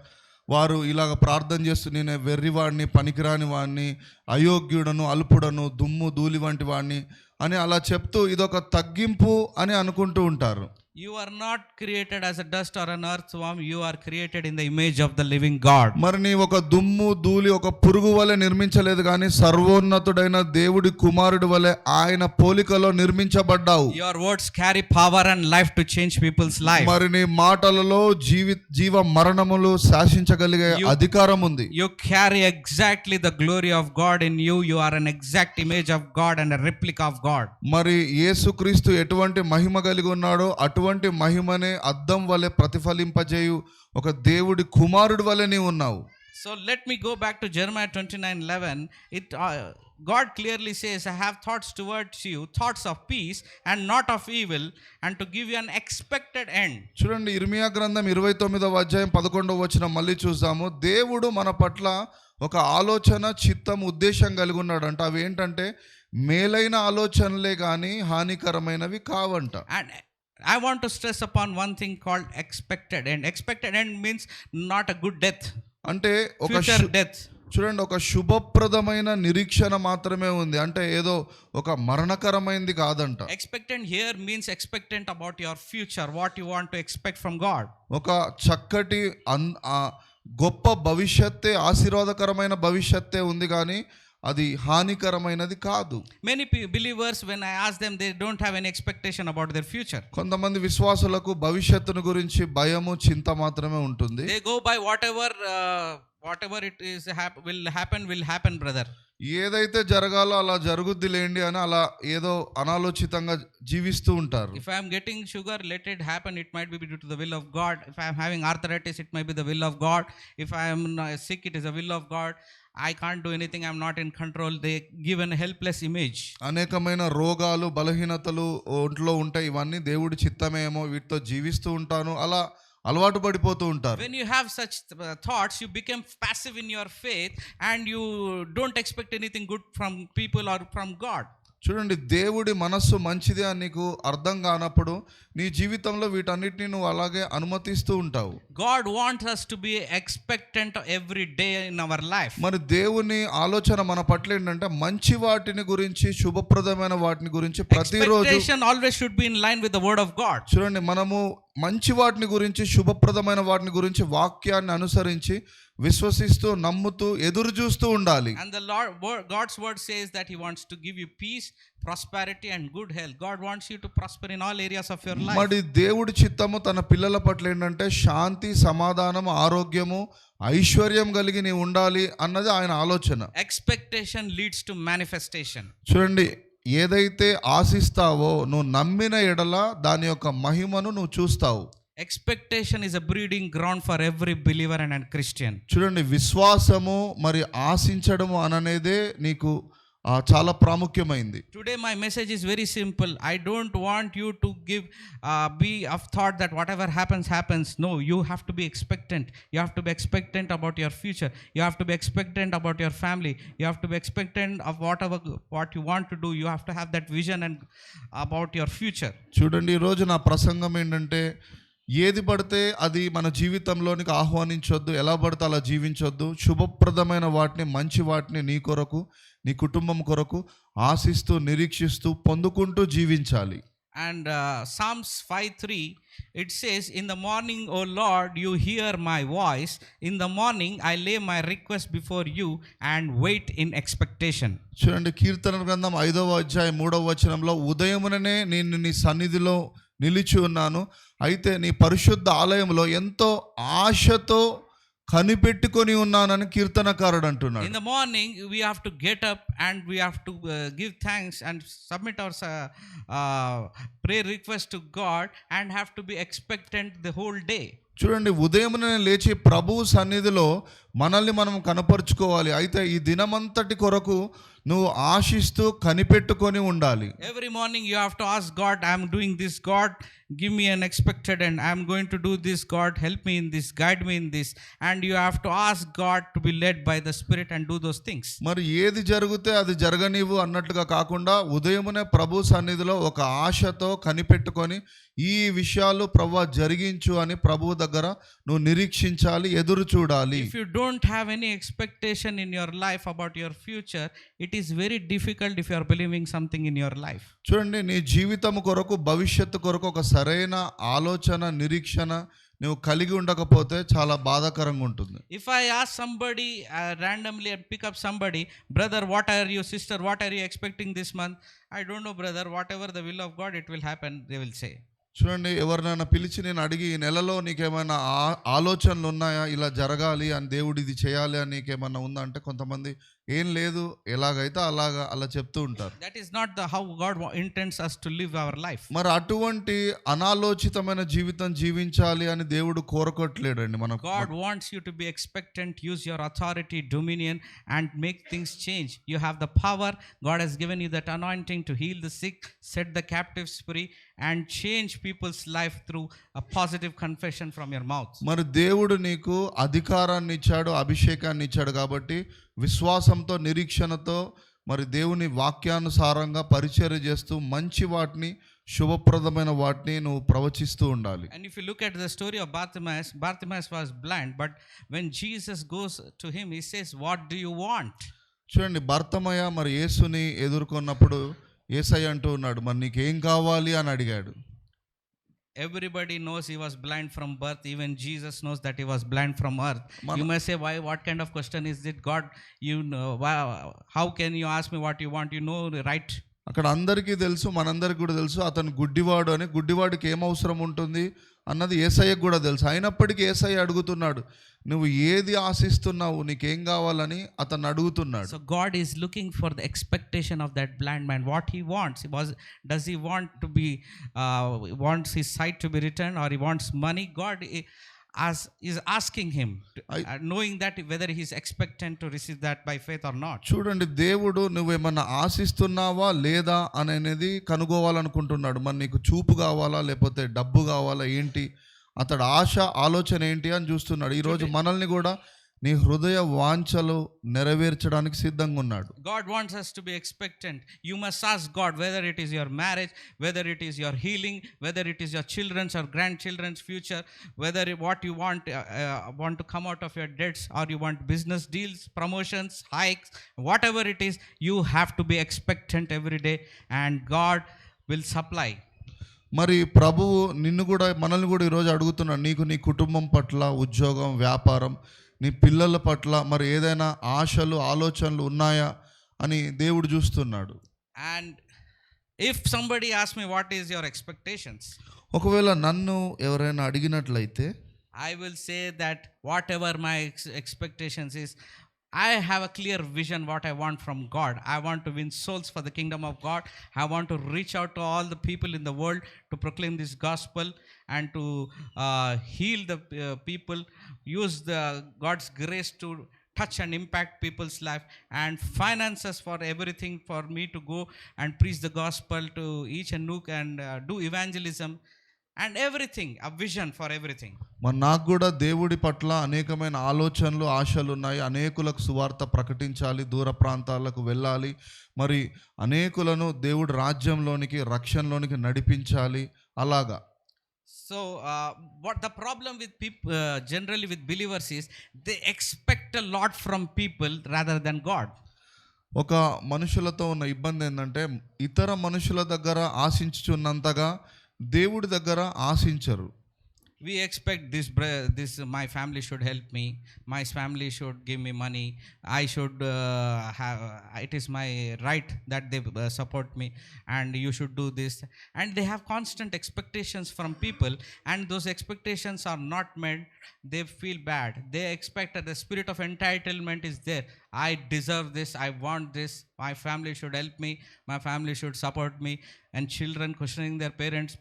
వారు ఇలాగ ప్రార్థన చేస్తూ నేను వెర్రివాడిని, పనికిరాని వాడిని, అయోగ్యుడను, అల్పుడను, దుమ్ము ధూళి వంటి వాడిని అని అలా చెప్తూ ఇదొక తగ్గింపు అని అనుకుంటూ ఉంటారు. You are not created as a dust or an earthworm. You are created in the image of the living God. మరి నీ ఒక దుమ్ము ధూళి ఒక పురుగు వలె నిర్మించలేదు కానీ సర్వోన్నతుడైన దేవుడి కుమారుడి వలె ఆయన పోలికలో నిర్మించబడ్డావు. Your words carry power and life to change people's life. మరి నీ మాటలలో జీవ మరణములు శాసించగలిగే అధికారం ఉంది. You carry exactly the glory of God in you. You are an exact image of God and a replica of God. మరి యేసుక్రీస్తు ఎటువంటి మహిమ కలిగి ఉన్నాడో అటువంటి మహిమనే అద్దం వలె ప్రతిఫలింపజేయు ఒక దేవుడి కుమారుడి వలె నీవు ఉన్నావు. So let me go back to Jeremiah 29:11. God clearly says, I have thoughts towards you, thoughts of peace and not of evil, and to give you an expected end. చూడండి, ఇర్మియా గ్రంథం 29వ అధ్యాయం 11వ వచనం మళ్ళీ చూద్దాము. దేవుడు మన పట్ల ఒక ఆలోచన, చిత్తం, ఉద్దేశం కలిగి ఉన్నాడంట. అవి ఏంటంటే మేలైన ఆలోచనలే కానీ హానికరమైనవి కావంట. And I want to stress upon one thing called expected end. Expected end means not a good death, అంటే ఒక future death. చూడండి, ఒక శుభప్రదమైన నిరీక్షణ మాత్రమే ఉంది, అంటే ఏదో ఒక మరణకరమైనది కాదంట. Expectant here means expectant about your future, what you want to expect from God. ఒక చక్కటి గొప్ప భవిష్యత్తే, ఆశీర్వాదకరమైన భవిష్యత్తే ఉంది కానీ అది హానికరమైనది కాదు. Many believers, when I ask them, they don't have any expectation about their future. కొంతమంది విశ్వాసులకు భవిష్యత్తును గురించి భయము, చింత మాత్రమే ఉంటుంది. They go by whatever it is will happen brother. ఏదైతే జరగాలో అలా జరుగుద్ది లేండి అని అలా ఏదో అనాలోచితంగా జీవిస్తూ ఉంటారు. If I am getting sugar, let it happen, it might be due to the will of God. If I am having arthritis, it might be the will of God. If I am sick, it is the will of God. I can't do anything, I am not in control. They give a helpless image. అనేకమైన రోగాలు, బలహీనతలు ఒంట్లో ఉంటాయి. ఇవన్నీ దేవుడి చిత్తమేమో, వీటితో జీవిస్తూ ఉంటాను అలా అలవాటు పడిపోతూ ఉంటారు. When you have such thoughts, you become passive in your faith and you don't expect anything good from people or from God. చూడండి, దేవుడి మనస్సు మంచిది అని నీకు అర్థం కానప్పుడు నీ జీవితంలో వీటన్నిటిని నువ్వు అలాగే అనుమతిస్తూ ఉంటావు. God wants us to be expectant every day in our life. మరి దేవుని ఆలోచన మన పట్ల ఏంటంటే మంచి వాటిని గురించి, శుభప్రదమైన వాటిని గురించి ప్రతిరోజు Expectation always should be in line with the word of God. చూడండి, మనము మంచి వాటిని గురించి, శుభప్రదమైన వాటిని గురించి వాక్యాన్ని అనుసరించి విశ్వసిస్తూ, నమ్ముతూ, ఎదురు చూస్తూ ఉండాలి. And the God's word says that he wants to give you peace, prosperity and good health. God wants you to prosper in all areas of your life. మరి దేవుడి చిత్తము తన పిల్లల పట్ల ఏంటంటే శాంతి, సమాధానం, ఆరోగ్యము, ఐశ్వర్యం కలిగి నీవు ఉండాలి అన్నది ఆయన ఆలోచన. Expectation leads to manifestation. చూడండి, ఏదైతే ఆశిస్తావో నువ్వు నమ్మిన ఎడల దాని యొక్క మహిమను నువ్వు చూస్తావు. Expectation is a breeding ground for every believer and Christian. చూడండి, విశ్వాసము మరి ఆశించడము అననేదే నీకు చాలా ప్రాముఖ్యమైంది. Today my message is very simple. I don't want you to be of thought that whatever happens. No, you have to be expectant. You have to be expectant about your future. You have to be expectant about your family. You have to be expectant of what you want to do. You have to have that vision and about your future. చూడండి, ఈరోజు నా ప్రసంగం ఏంటంటే ఏది పడితే అది మన జీవితంలోనికి ఆహ్వానించొద్దు, ఎలా పడితే అలా జీవించొద్దు. శుభప్రదమైన వాటిని, మంచి వాటిని నీ కొరకు, నీ కుటుంబం కొరకు ఆశిస్తూ, నిరీక్షిస్తూ, పొందుకుంటూ జీవించాలి. And Psalms 5:3 it says, in the morning, O Lord, you hear my voice. In the morning I lay my request before you and wait in expectation. చూడండి, కీర్తన గ్రంథం 5వ అధ్యాయం 3వ వచనంలో, ఉదయముననే నేను నీ సన్నిధిలో నిలిచి ఉన్నాను, అయితే నీ పరిశుద్ధ ఆలయంలో ఎంతో ఆశతో కనిపెట్టుకొని ఉన్నానని కీర్తనకారుడు అంటున్నాడు. In the morning we have to get up and we have to give thanks and submit our prayer request to God and have to be expectant the whole day. చూడండి, ఉదయమునే లేచి ప్రభువు సన్నిధిలో మనల్ని మనం కనపరుచుకోవాలి. అయితే ఈ దినమంతటి కొరకు నువ్వు ఆశిస్తూ కనిపెట్టుకొని ఉండాలి. Every morning you have to ask God, I am doing this, God give me an expected end. I am going to do this, God help me in this, guide me in this. And you have to ask God to be led by the Spirit and do those things. మరి ఏది జరిగితే అది జరగనివ్వు అన్నట్టుగా కాకుండా ఉదయమునే ప్రభు సన్నిధిలో ఒక ఆశతో కనిపెట్టుకొని ఈ విషయాలు ప్రభువా జరిగించు అని ప్రభువు దగ్గర నువ్వు నిరీక్షించాలి, ఎదురు చూడాలి. If you don't have any expectation in your life about your future, it is very difficult if you are believing something in your life. చూడండి, నీ జీవితం కొరకు, భవిష్యత్తు కొరకు ఒక సరైన ఆలోచన, నిరీక్షణ నువ్వు కలిగి ఉండకపోతే చాలా బాధాకరంగా ఉంటుంది. If I ask somebody randomly and pick up somebody, brother, what are you, sister, what are you expecting this month? I don't know, brother, whatever the will of God, it will happen, they will say. చూడండి, ఎవరినైనా పిలిచి నేను అడిగి, ఈ నెలలో నీకేమైనా ఆలోచనలు ఉన్నాయా, ఇలా జరగాలి అని, దేవుడు ఇది చేయాలి అని నీకేమన్నా ఉందా అంటే కొంతమంది ఏం లేదు, ఎలాగైతే అలా చెప్తూ ఉంటారు. That is not how God intends us to live our life. మరి అటువంటి అనాలోచితమైన జీవితం జీవించాలి అని దేవుడు కోరుకోవట్లేడండి మనకు. God wants you to be expectant, use your authority, dominion, and make things change. You have the power. God has given you that anointing to heal the sick, set the captives free, and change people's life through a positive confession from your mouth. మరి దేవుడు నీకు అధికారాన్ని ఇచ్చాడు, అభిషేకాన్ని ఇచ్చాడు కాబట్టి విశ్వాసంతో, నిరీక్షణతో మరి దేవుని వాక్యానుసారంగా పరిచర్య చేస్తూ మంచి వాటిని, శుభప్రదమైన వాటిని నువ్వు ప్రవచిస్తూ ఉండాలి. And if you look at the story of Bartimaeus was blind, but when Jesus goes to him, he says, what do you want? చూడండి, భర్తమయ మరి యేసుని ఎదుర్కొన్నప్పుడు యేసయ్య అంటూ ఉన్నాడు, మరి నీకేం కావాలి అని అడిగాడు. Everybody knows he was blind from birth. Even Jesus knows that he was blind from earth. You may say, why? What kind of question is it? God, you know, how can you ask me what you want? You know, right? అక్కడ అందరికీ తెలుసు, మనందరికీ కూడా తెలుసు అతను గుడ్డివాడు అని. గుడ్డివాడికి ఏం అవసరం ఉంటుంది అన్నది యేసయ్యకు కూడా తెలుసు. అయినప్పటికీ యేసయ్య అడుగుతున్నాడు, నువ్వు ఏది ఆశిస్తున్నావు, నీకేం కావాలని అతను అడుగుతున్నాడు. So God is looking for the expectation of that blind man. What he wants, does he want to be wants his sight to be returned, or he wants money? God is asking him, knowing that whether he is expectant to receive that by faith or not. చూడండి, దేవుడు నువ్వేమన్నా ఆశిస్తున్నావా లేదా అనేది కనుగోవాలనుకుంటున్నాడు. మరి నీకు చూపు కావాలా, లేకపోతే డబ్బు కావాలా, ఏంటి అతడు ఆలోచన ఏంటి అని చూస్తున్నాడు. ఈరోజు మనల్ని కూడా నీ హృదయ వాంఛలు నెరవేర్చడానికి సిద్ధంగా ఉన్నాడు. God wants us to be expectant. You must ask God whether it is your marriage, whether it is your healing, whether it is your children's or grandchildren's future, whether what you want to come out of your debts, or you want business deals, promotions, hikes, whatever it is, you have to be expectant every day, and God will supply. మరి ప్రభువు నిన్ను కూడా, మనల్ని కూడా ఈరోజు అడుగుతున్నాడు, నీకు నీ కుటుంబం పట్ల, ఉద్యోగం, వ్యాపారం, నీ పిల్లల పట్ల మరి ఏదైనా ఆశలు, ఆలోచనలు ఉన్నాయా అని దేవుడు చూస్తున్నాడు. And if somebody asks me what is your expectations, ఒకవేళ నన్ను ఎవరైనా అడిగినట్లయితే I will say that whatever my expectations is, I have a clear vision what I want from God. I want to win souls for the kingdom of God. I want to reach out to all the people in the world to proclaim this gospel and to heal the people, use the God's grace to touch and impact people's life, and finances for everything for me to go and preach the gospel to each and nook and do evangelism and everything, a vision for everything. మరి నాకు కూడా దేవుడి పట్ల అనేకమైన ఆలోచనలు, ఆశలు ఉన్నాయి. అనేకులకు సువార్త ప్రకటించాలి, దూర ప్రాంతాలకు వెళ్ళాలి, మరి అనేకులను దేవుడి రాజ్యంలోనికి, రక్షణలోనికి నడిపించాలి. అలాగా. So what the problem with people generally with believers is they expect a lot from people rather than God. ఒక మనుషులతో ఉన్న ఇబ్బంది ఏంటంటే ఇతర మనుషుల దగ్గర ఆశించుచున్నంతగా దేవుడి దగ్గర ఆశించరు. We expect this my family should help me, my family should give me money, I should have, it is my right that they support me, and you should do this, and they have constant expectations from people, and those expectations are not met. They feel bad, they expect that the spirit of entitlement is there. I deserve this, I want this, my family should help me, my family should support me, and children questioning their parents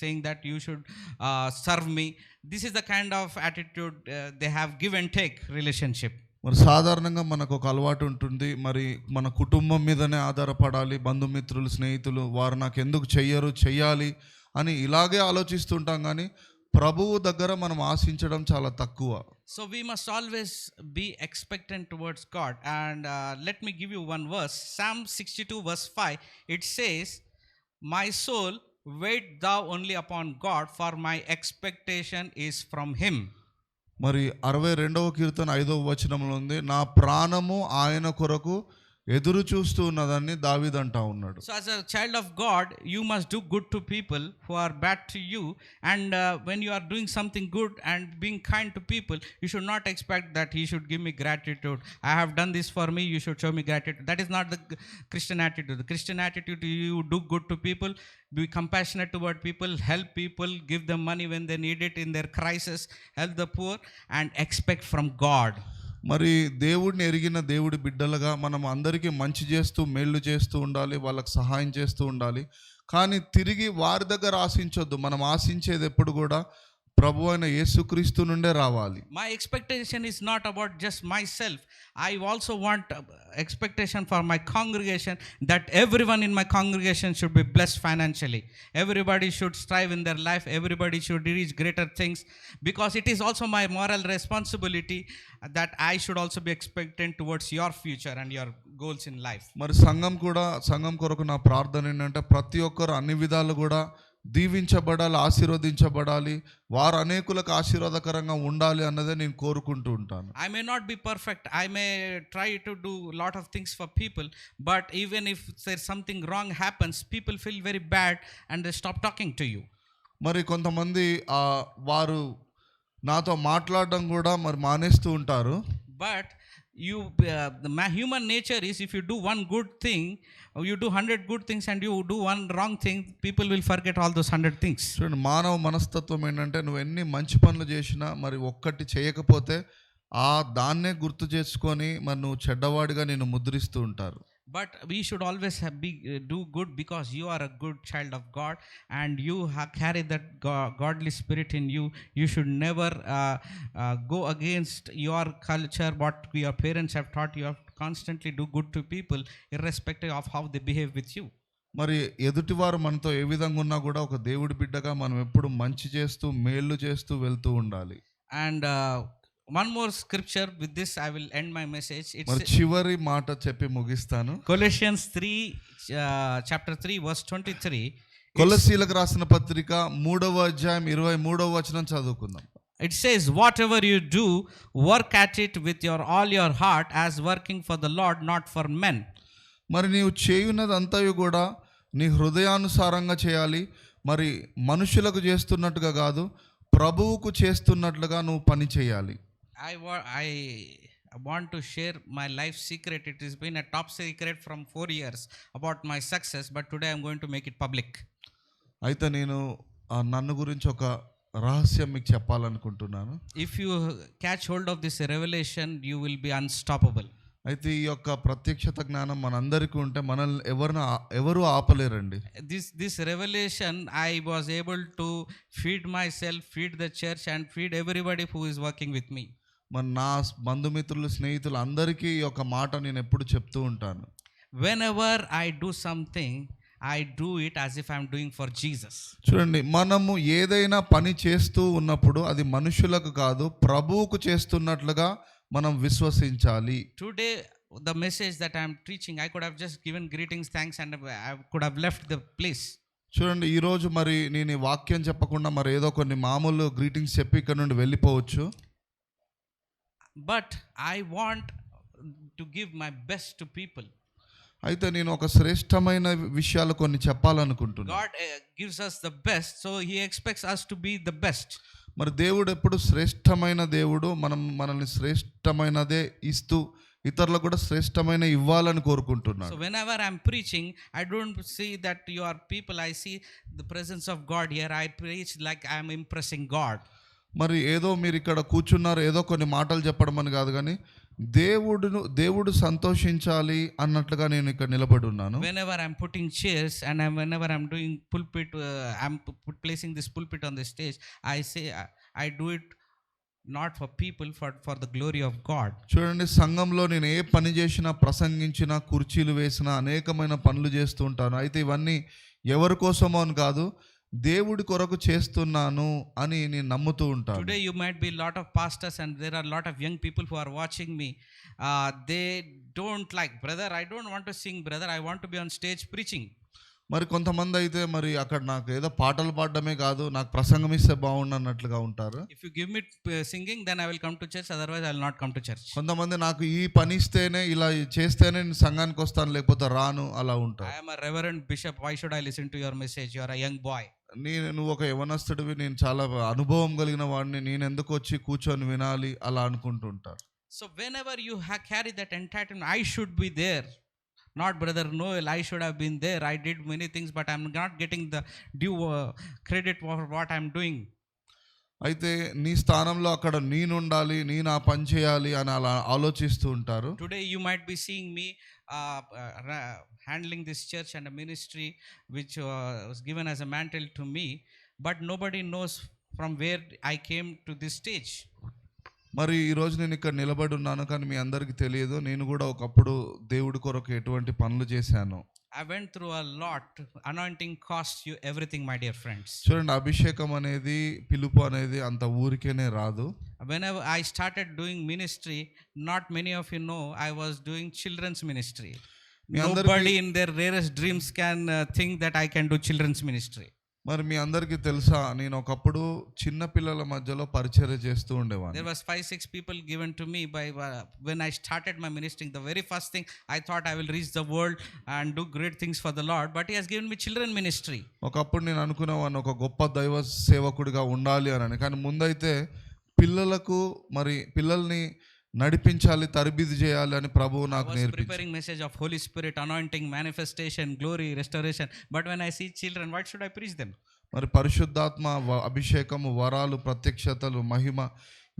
saying that you should serve me. This is the kind of attitude they have, give and take relationship. మరి సాధారణంగా మనకు ఒక అలవాటు ఉంటుంది, మరి మన కుటుంబం మీదనే ఆధారపడాలి, బంధుమిత్రులు, స్నేహితులు వారు నాకు ఎందుకు చెయ్యాలి అని ఇలాగే ఆలోచిస్తుంటాం. కానీ ప్రభువు దగ్గర మనం ఆశించడం చాలా తక్కువ. So we must always be expectant towards God, and let me give you one verse. Psalm 62 verse 5, it says, my soul, wait thou only upon God, for my expectation is from him. మరి 62వ కీర్తన 5వ వచనంలో ఉంది, నా ప్రాణము ఆయన కొరకు ఎదురు చూస్తూ ఉన్నదాన్ని దావీదు అంటా ఉన్నాడు. So, as a child of God, you must do good to people who are bad to you. And when you are doing something good and being kind to people, you should not expect that he should give me gratitude. I have done this for me, you should show me gratitude. That is not the Christian attitude. The Christian attitude, you do good to people, be compassionate toward people, help people, give them money when they need it in their crisis, help the poor, and expect from God. మరి దేవుడిని ఎరిగిన దేవుడి బిడ్డలుగా మనం అందరికీ మంచి చేస్తూ మేళ్ళు చేస్తూ ఉండాలి, వాళ్ళకి సహాయం చేస్తూ ఉండాలి. కానీ తిరిగి వారి దగ్గర ఆశించొద్దు. మనం ఆశించేది ఎప్పుడు కూడా ప్రభు అయిన యేసుక్రీస్తు నుండే రావాలి. My expectation is not about just myself. I also want expectation for my congregation, that everyone in my congregation should be blessed financially. Everybody should strive in their life. Everybody should reach greater things, because it is also my moral responsibility that I should also be expectant towards your future and your goals in life. మరి సంఘం కొరకు నా ప్రార్థన ఏంటంటే ప్రతి ఒక్కరు అన్ని విధాలు కూడా దీవించబడాలి, ఆశీర్వదించబడాలి, వారు అనేకులకు ఆశీర్వాదకరంగా ఉండాలి అన్నదే నేను కోరుకుంటూ ఉంటాను. I may not be perfect. I may try to do a lot of things for people, but even if there's something wrong happens, people feel very bad and they stop talking to you. మరి కొంతమంది వారు నాతో మాట్లాడడం కూడా మరి మానేస్తూ ఉంటారు. But human nature is, if you do one good thing, you do 100 good things and you do one wrong thing, people will forget all those 100 things. చూడండి, మానవ మనస్తత్వం ఏంటంటే నువ్వు ఎన్ని మంచి పనులు చేసినా మరి ఒక్కటి చేయకపోతే దాన్నే గుర్తు చేసుకొని మరి నువ్వు చెడ్డవాడిగా నేను ముద్రిస్తూ ఉంటారు. But we should always do good, because you are a good child of God and you carry that godly spirit in you. You should never go against your culture, what your parents have taught. You have to constantly do good to people irrespective of how they behave with you. మరి ఎదుటివారు మనతో ఏ విధంగా ఉన్నా కూడా ఒక దేవుడి బిడ్డగా మనం ఎప్పుడు మంచి చేస్తూ మేళ్ళు చేస్తూ వెళ్తూ ఉండాలి. And one more scripture, with this I will end my message. మరి చివరి మాట చెప్పి ముగిస్తాను. Colossians 3 chapter 3 verse 23. కొలస్సీలకు రాసిన పత్రిక 3వ అధ్యాయం 23వ వచనం చదువుకుందాం. It says, whatever you do, work at it with all your heart, as working for the Lord, not for men. మరి నీవు చేయున్నదంతయు కూడా నీ హృదయానుసారంగా చేయాలి. మరి మనుషులకు చేస్తున్నట్టుగా కాదు, ప్రభువుకు చేస్తున్నట్లుగా నువ్వు పని చేయాలి. I want to share my life secret. It has been a top secret from 4 years about my success, but today I'm going to make it public. అయితే నేను నన్ను గురించి ఒక రహస్యం మీకు చెప్పాలనుకుంటున్నాను. If you catch hold of this revelation, you will be unstoppable. అయితే ఈ యొక్క ప్రత్యక్షత జ్ఞానం మనందరికీ ఉంటే మనల్ని ఎవరు ఆపలేరండి. This revelation, I was able to feed myself, feed the church, and feed everybody who is working with me. మన నా బంధుమిత్రులు, స్నేహితులు అందరికీ ఈ యొక్క మాట నేను ఎప్పుడు చెప్తూ ఉంటాను. Whenever I do something, I do it as if I'm doing for Jesus. చూడండి, మనము ఏదైనా పని చేస్తూ ఉన్నప్పుడు అది మనుషులకు కాదు, ప్రభువుకు చేస్తున్నట్లుగా మనం విశ్వసించాలి. Today the message that I'm preaching, I could have just given greetings, thanks, and I could have left the place. చూడండి, ఈరోజు మరి నేను ఈ వాక్యం చెప్పకుండా మరి ఏదో కొన్ని మామూలు గ్రీటింగ్స్ చెప్పి ఇక్కడ నుండి వెళ్ళిపోవచ్చు. But I want to give my best to people. అయితే నేను ఒక శ్రేష్టమైన విషయాలు కొన్ని చెప్పాలనుకుంటున్నాను. God gives us the best, so he expects us to be the best. మరి దేవుడు ఎప్పుడు శ్రేష్టమైన దేవుడు. మనల్ని శ్రేష్టమైనదే ఇస్తూ ఇతరులకు కూడా శ్రేష్టమైన ఇవ్వాలని కోరుకుంటున్నాను. So whenever I'm preaching, I don't see that you are people, I see the presence of God here. I preach like I am impressing God. మరి ఏదో మీరు ఇక్కడ కూర్చున్నారు, ఏదో కొన్ని మాటలు చెప్పడం అని కాదు, కానీ దేవుడు సంతోషించాలి అన్నట్లుగా నేను ఇక్కడ నిలబడి ఉన్నాను. Whenever I'm putting chairs and whenever I'm doing pulpit, I'm placing this pulpit on the stage, I say I do it not for people, for the glory of God. చూడండి, సంఘంలో నేను ఏ పని చేసినా, ప్రసంగించినా, కుర్చీలు వేసినా, అనేకమైన పనులు చేస్తూ ఉంటాను. అయితే ఇవన్నీ ఎవరి కోసమో అని కాదు, దేవుడి కొరకు చేస్తున్నాను అని నేను నమ్ముతూ ఉంటాను. Today you might be a lot of pastors and there are a lot of young people who are watching me. They don't like, brother, I don't want to sing, brother, I want to be on stage preaching. మరి కొంతమంది అయితే మరి అక్కడ నాకు ఏదో పాటలు పాడడమే కాదు, నాకు ప్రసంగం ఇస్తే బాగుండు అన్నట్లుగా ఉంటారు. If you give me singing, then I will come to church. Otherwise, I will not come to church. కొంతమంది నాకు ఈ పని ఇస్తేనే, ఇలా చేస్తేనే నేను సంఘానికి వస్తాను, లేకపోతే రాను, అలా I ఉంటారు. am a reverend bishop. Why should I listen to your message? You are a young boy. నువ్వు ఒక యవనస్తుడివి, నేను చాలా అనుభవం కలిగిన వాడిని, నేను ఎందుకు వచ్చి కూర్చొని వినాలి, అలా అనుకుంటుంటారు. So whenever you carry that entitlement, I should be there. Not brother Noel, I should have been there. I did many things, but I'm not getting the due credit for what I'm doing. అయితే నీ స్థానంలో అక్కడ నేను ఉండాలి, నేను ఆ పని చేయాలి అని అలా ఆలోచిస్తూ ఉంటారు. Today you might be seeing me handling this church and a ministry which was given as a mantle to me, but nobody knows from where I came to this stage. మరి ఈరోజు నేను ఇక్కడ నిలబడి ఉన్నాను, కానీ మీ అందరికీ తెలియదు నేను కూడా ఒకప్పుడు దేవుడి కొరకు ఎటువంటి పనులు చేశాను. I went through a lot. Anointing costs you everything, my dear friends. చూడండి, అభిషేకం అనేది, పిలుపు అనేది అంత ఊరికేనే రాదు. Whenever I started doing ministry, not many of you know, I was doing children's ministry. Nobody in their rarest dreams can think that I can do children's ministry. మరి మీ అందరికీ తెలుసా, నేను ఒకప్పుడు చిన్న పిల్లల మధ్యలో పరిచర్య చేస్తూ ఉండేవాడిని. There was 5-6 people given to me by when I started my ministry. The very first thing I thought I will reach the world and do great things for the Lord, but he has given me children ministry. ఒకప్పుడు నేను అనుకునేవాడిని ఒక గొప్ప దైవ సేవకుడిగా ఉండాలి అని, కానీ ముందైతే పిల్లలకు, మరి పిల్లల్ని నడిపించాలి, తరబిది చేయాలి అని ప్రభువు నాకు నేర్పించారు. Preparing message of Holy Spirit, anointing, manifestation, glory, restoration. But when I see children, what should I preach them? మరి పరిశుద్ధాత్మ అభిషేకము, వరాలు, ప్రత్యక్షతలు, మహిమ,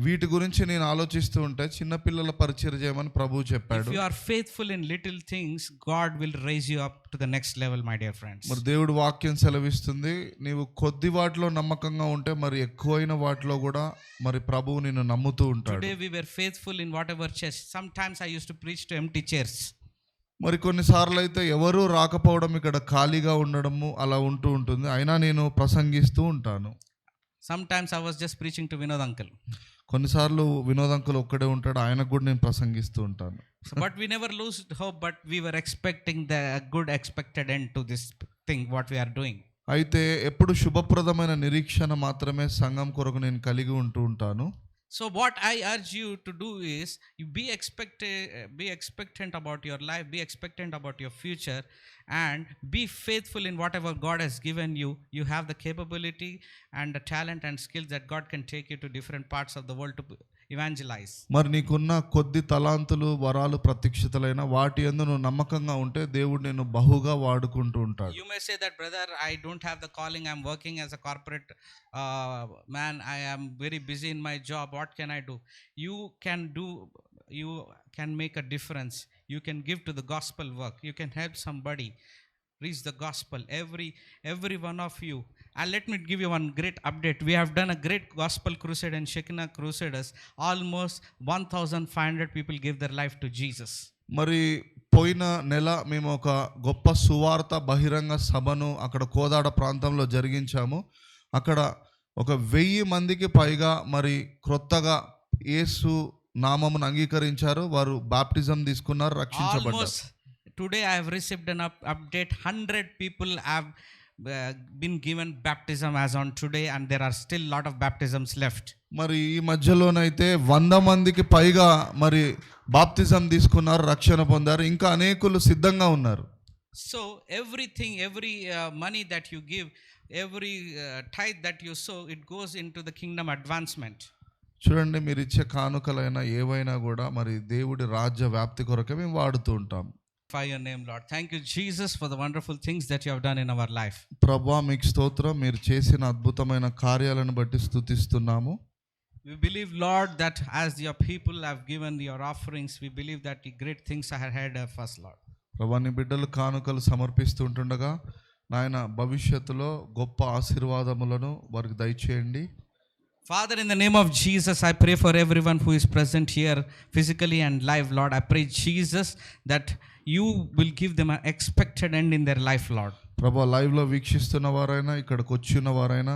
వీటి గురించి నేను ఆలోచిస్తూ ఉంటే చిన్నపిల్లల పరిచర్య చేయమని ప్రభువు చెప్పాడు. If you are faithful in little things, God will raise you up to the next level, my dear friends. మరి దేవుడు వాక్యం సెలవిస్తుంది, నీవు కొద్ది వాటిలో నమ్మకంగా ఉంటే మరి ఎక్కువైన వాటిలో కూడా మరి ప్రభువు నిన్ను నమ్ముతూ ఉంటాడు. Today we were faithful in whatever church. Sometimes I used to preach to empty chairs. మరి కొన్నిసార్లు అయితే ఎవరూ రాకపోవడం, ఇక్కడ ఖాళీగా ఉండడము అలా ఉంటూ ఉంటుంది, అయినా నేను ప్రసంగిస్తూ ఉంటాను. Sometimes I was just preaching to Vinod uncle. కొన్నిసార్లు వినోద్ అంకుల్ ఒక్కడే ఉంటాడు, ఆయనకు కూడా నేను ప్రసంగిస్తూ ఉంటాను. But we never lose hope, but we were expecting the good expected end to this thing what we are doing. అయితే ఎప్పుడు శుభప్రదమైన నిరీక్షణ మాత్రమే సంఘం కొరకు నేను కలిగి ఉంటూ ఉంటాను. So what I urge you to do is you be expectant about your life, be expectant about your future, and be faithful in whatever God has given you. You have the capability and the talent and skills that God can take you to different parts of the world to evangelize. మరి నీకున్న కొద్ది తలాంతులు, వరాలు, ప్రత్యక్షతలైన వాటి యందు నువ్వు నమ్మకంగా ఉంటే దేవుడు నిన్ను బహుగా వాడుకుంటూ ఉంటాడు. You may say that, brother, I don't have the calling. I'm working as a corporate man. I am very busy in my job. What can I do? You can make a difference. You can give to the gospel work. You can help somebody reach the gospel. Every one of you. And let me give you one great update. We have done a great gospel crusade in Shekinah Crusaders. Almost 1,500 people gave their life to Jesus. మరి పోయిన నెల మేము ఒక గొప్ప సువార్త బహిరంగ సభను అక్కడ కోదాడ ప్రాంతంలో జరిగించాము. అక్కడ 1,000 మందికి పైగా మరి క్రొత్తగా యేసు నామమును అంగీకరించారు, వారు బాప్టిజం తీసుకున్నారు, రక్షించబడ్డారు. Today I have received an update. 100 people have been given baptism as on today, and there are still lot of baptisms left. మరి ఈ మధ్యలోనైతే 100 మందికి పైగా మరి బాప్తిజం తీసుకున్నారు, రక్షణ పొందారు, ఇంకా అనేకులు సిద్ధంగా ఉన్నారు. So everything, every money that you give, every tithe that you sow, it goes into the kingdom advancement. చూడండి, మీరు ఇచ్చే కానుకలైనా ఏవైనా కూడా మరి దేవుడి రాజ్య వ్యాప్తి కొరకే మేము వాడుతూ ఉంటాం. For your name, Lord. Thank you, Jesus, for the wonderful things that you have done in our life. ప్రభువా, మీకు స్తోత్రం, మీరు చేసిన అద్భుతమైన కార్యాలను బట్టి స్తుతిస్తున్నాము. We believe, Lord, that as your people have given your offerings, we believe that the great things are ahead of us, Lord. ప్రభువా, నీ బిడ్డలు కానుకలు సమర్పిస్తూ ఉంటుండగా నాయన భవిష్యత్తులో గొప్ప ఆశీర్వాదములను వారికి దయచేయండి. Father, in the name of Jesus, I pray for everyone who is present here physically and live, Lord. I pray, Jesus, that you will give them an expected end in their life, Lord. ప్రభువా, లైవ్లో వీక్షిస్తున్న వారైనా ఇక్కడికి వచ్చిన వారైనా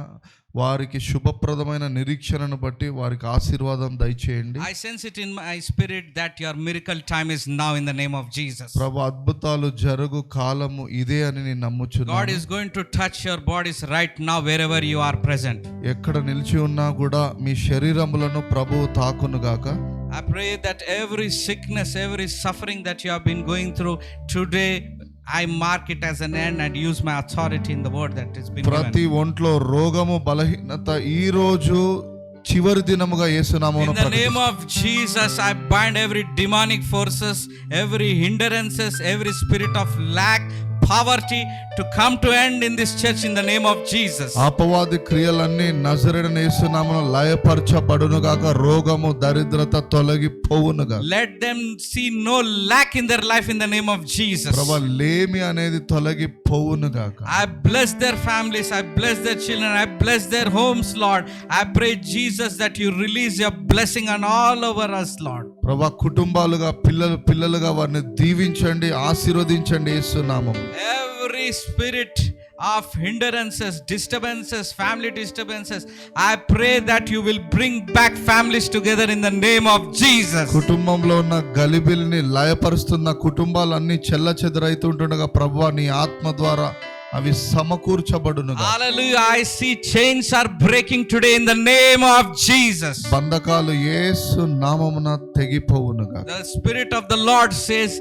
వారికి శుభప్రదమైన నిరీక్షణను బట్టి వారికి ఆశీర్వాదం దయచేయండి. I sense it in my spirit that your miracle time is now in the name of Jesus. ప్రభు అద్భుతాలు జరుగు కాలము ఇదే అని నేను God నమ్ముచున్నాను. is going to touch your bodies right now wherever you are present. ఎక్కడ నిలిచి ఉన్నా కూడా మీ శరీరములను ప్రభువు తాకునుగాక. I pray that every sickness, every suffering that you have been going through today, I mark it as an end and use my authority in the word that has been ప్రతి given. ఒంట్లో రోగము బలహీనత ఈ రోజు చివరి దినముగా యేసునామమున In the name of Jesus, I bind every demonic forces, every hindrances, every spirit of lack, poverty to come to end in this church in the name of Jesus. అపవాది క్రియలన్నీ నజరేయుడైన యేసునామమున లయపరచబడునుగాక. రోగము దరిద్రత తొలగిపోవునుగా. Let them see no lack in their life in the name of Jesus. ప్రభువా లేమి అనేది తొలగిపోవునుగాక. I bless their families, I bless their children, I bless their homes, Lord. I pray, Jesus, that you release your blessing on all over us, Lord. ప్రభువా కుటుంబాలుగా పిల్లలుగా వారిని దీవించండి, ఆశీర్వదించండి యేసునామం. Every spirit of hindrances, disturbances, family disturbances, I pray that you will bring back families together in the name of Jesus. కుటుంబంలో ఉన్న గలిబిలిని లయపరుస్తున్న కుటుంబాలన్నీ చెల్లచెదరైతుండగా ప్రభువా నీ ఆత్మ ద్వారా అవి సమకూర్చబడునుగా. Hallelujah. I see chains are breaking today in the name of Jesus. బంధకాలు యేసు నామమున తెగిపోవునుగా. The Spirit of the Lord says,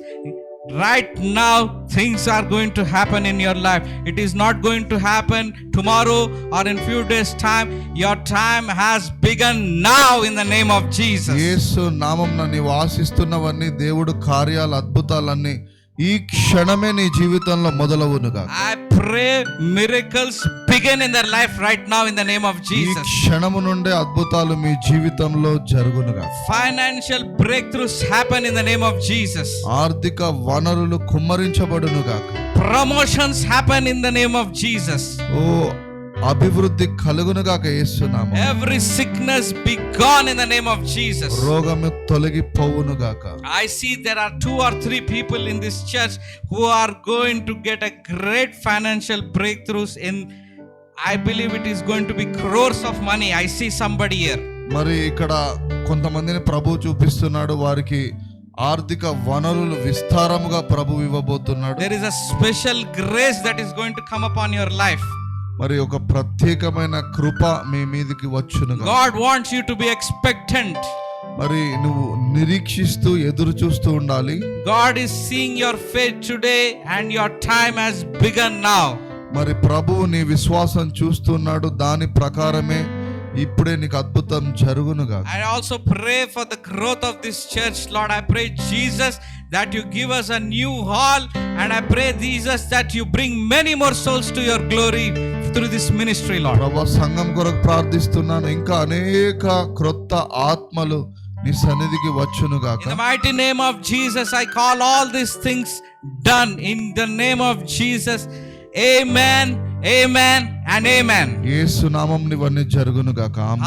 right now things are going to happen in your life. It is not going to happen tomorrow or in few days time. Your time has begun now in the name of Jesus. యేసు నామమున నీవు ఆశిస్తున్నవన్నీ దేవుడు కార్యాలు అద్భుతాలన్నీ ఈ క్షణమే నీ జీవితంలో మొదలవునుగా. I pray miracles begin in their life right now in the name of ఈ Jesus. క్షణము నుండే అద్భుతాలు మీ జీవితంలో జరుగునుగా. Financial breakthroughs happen in the name of Jesus. ఆర్థిక వనరులు కుమ్మరించబడునుగా. Promotions happen in the name of Jesus. ఓ అభివృద్ధి కలుగునుగాక యేసునామం. Every sickness be gone in the name of Jesus. రోగము తొలగిపోవునుగాక. I see there are 2 or 3 people in this church who are going to get a great financial breakthroughs in, I believe it is going to be crores of money. I see somebody here. మరి ఇక్కడ కొంతమందిని ప్రభు చూపిస్తున్నాడు. వారికి ఆర్థిక వనరులు విస్తారముగా ప్రభు ఇవ్వబోతున్నాడు. There is a special grace that is going to come upon your life. మరి ఒక ప్రత్యేకమైన కృప మీ మీదకి వచ్చునుగా. God wants you to be expectant. మరి నువ్వు నిరీక్షిస్తూ ఎదురు చూస్తూ ఉండాలి. God is seeing your faith today and your time has begun now. మరి ప్రభువు నీ విశ్వాసం చూస్తున్నాడు. దాని ప్రకారమే ఇప్పుడే నీకు అద్భుతం జరుగునుగా. I also pray for the growth of this church, Lord. I pray, Jesus, that you give us a new hall, and I pray, Jesus, that you bring many more souls to your glory through this ministry, Lord. ప్రభువా సంఘం కొరకు ప్రార్థిస్తున్నాను. ఇంకా అనేక క్రొత్త ఆత్మలు నీ సన్నిధికి వచ్చునుగాక. In the mighty name of Jesus, I call all these things done in the name of Jesus. Amen, amen and amen. యేసు నామమున ఇవన్నీ జరుగునుగాక. ఆమేన్.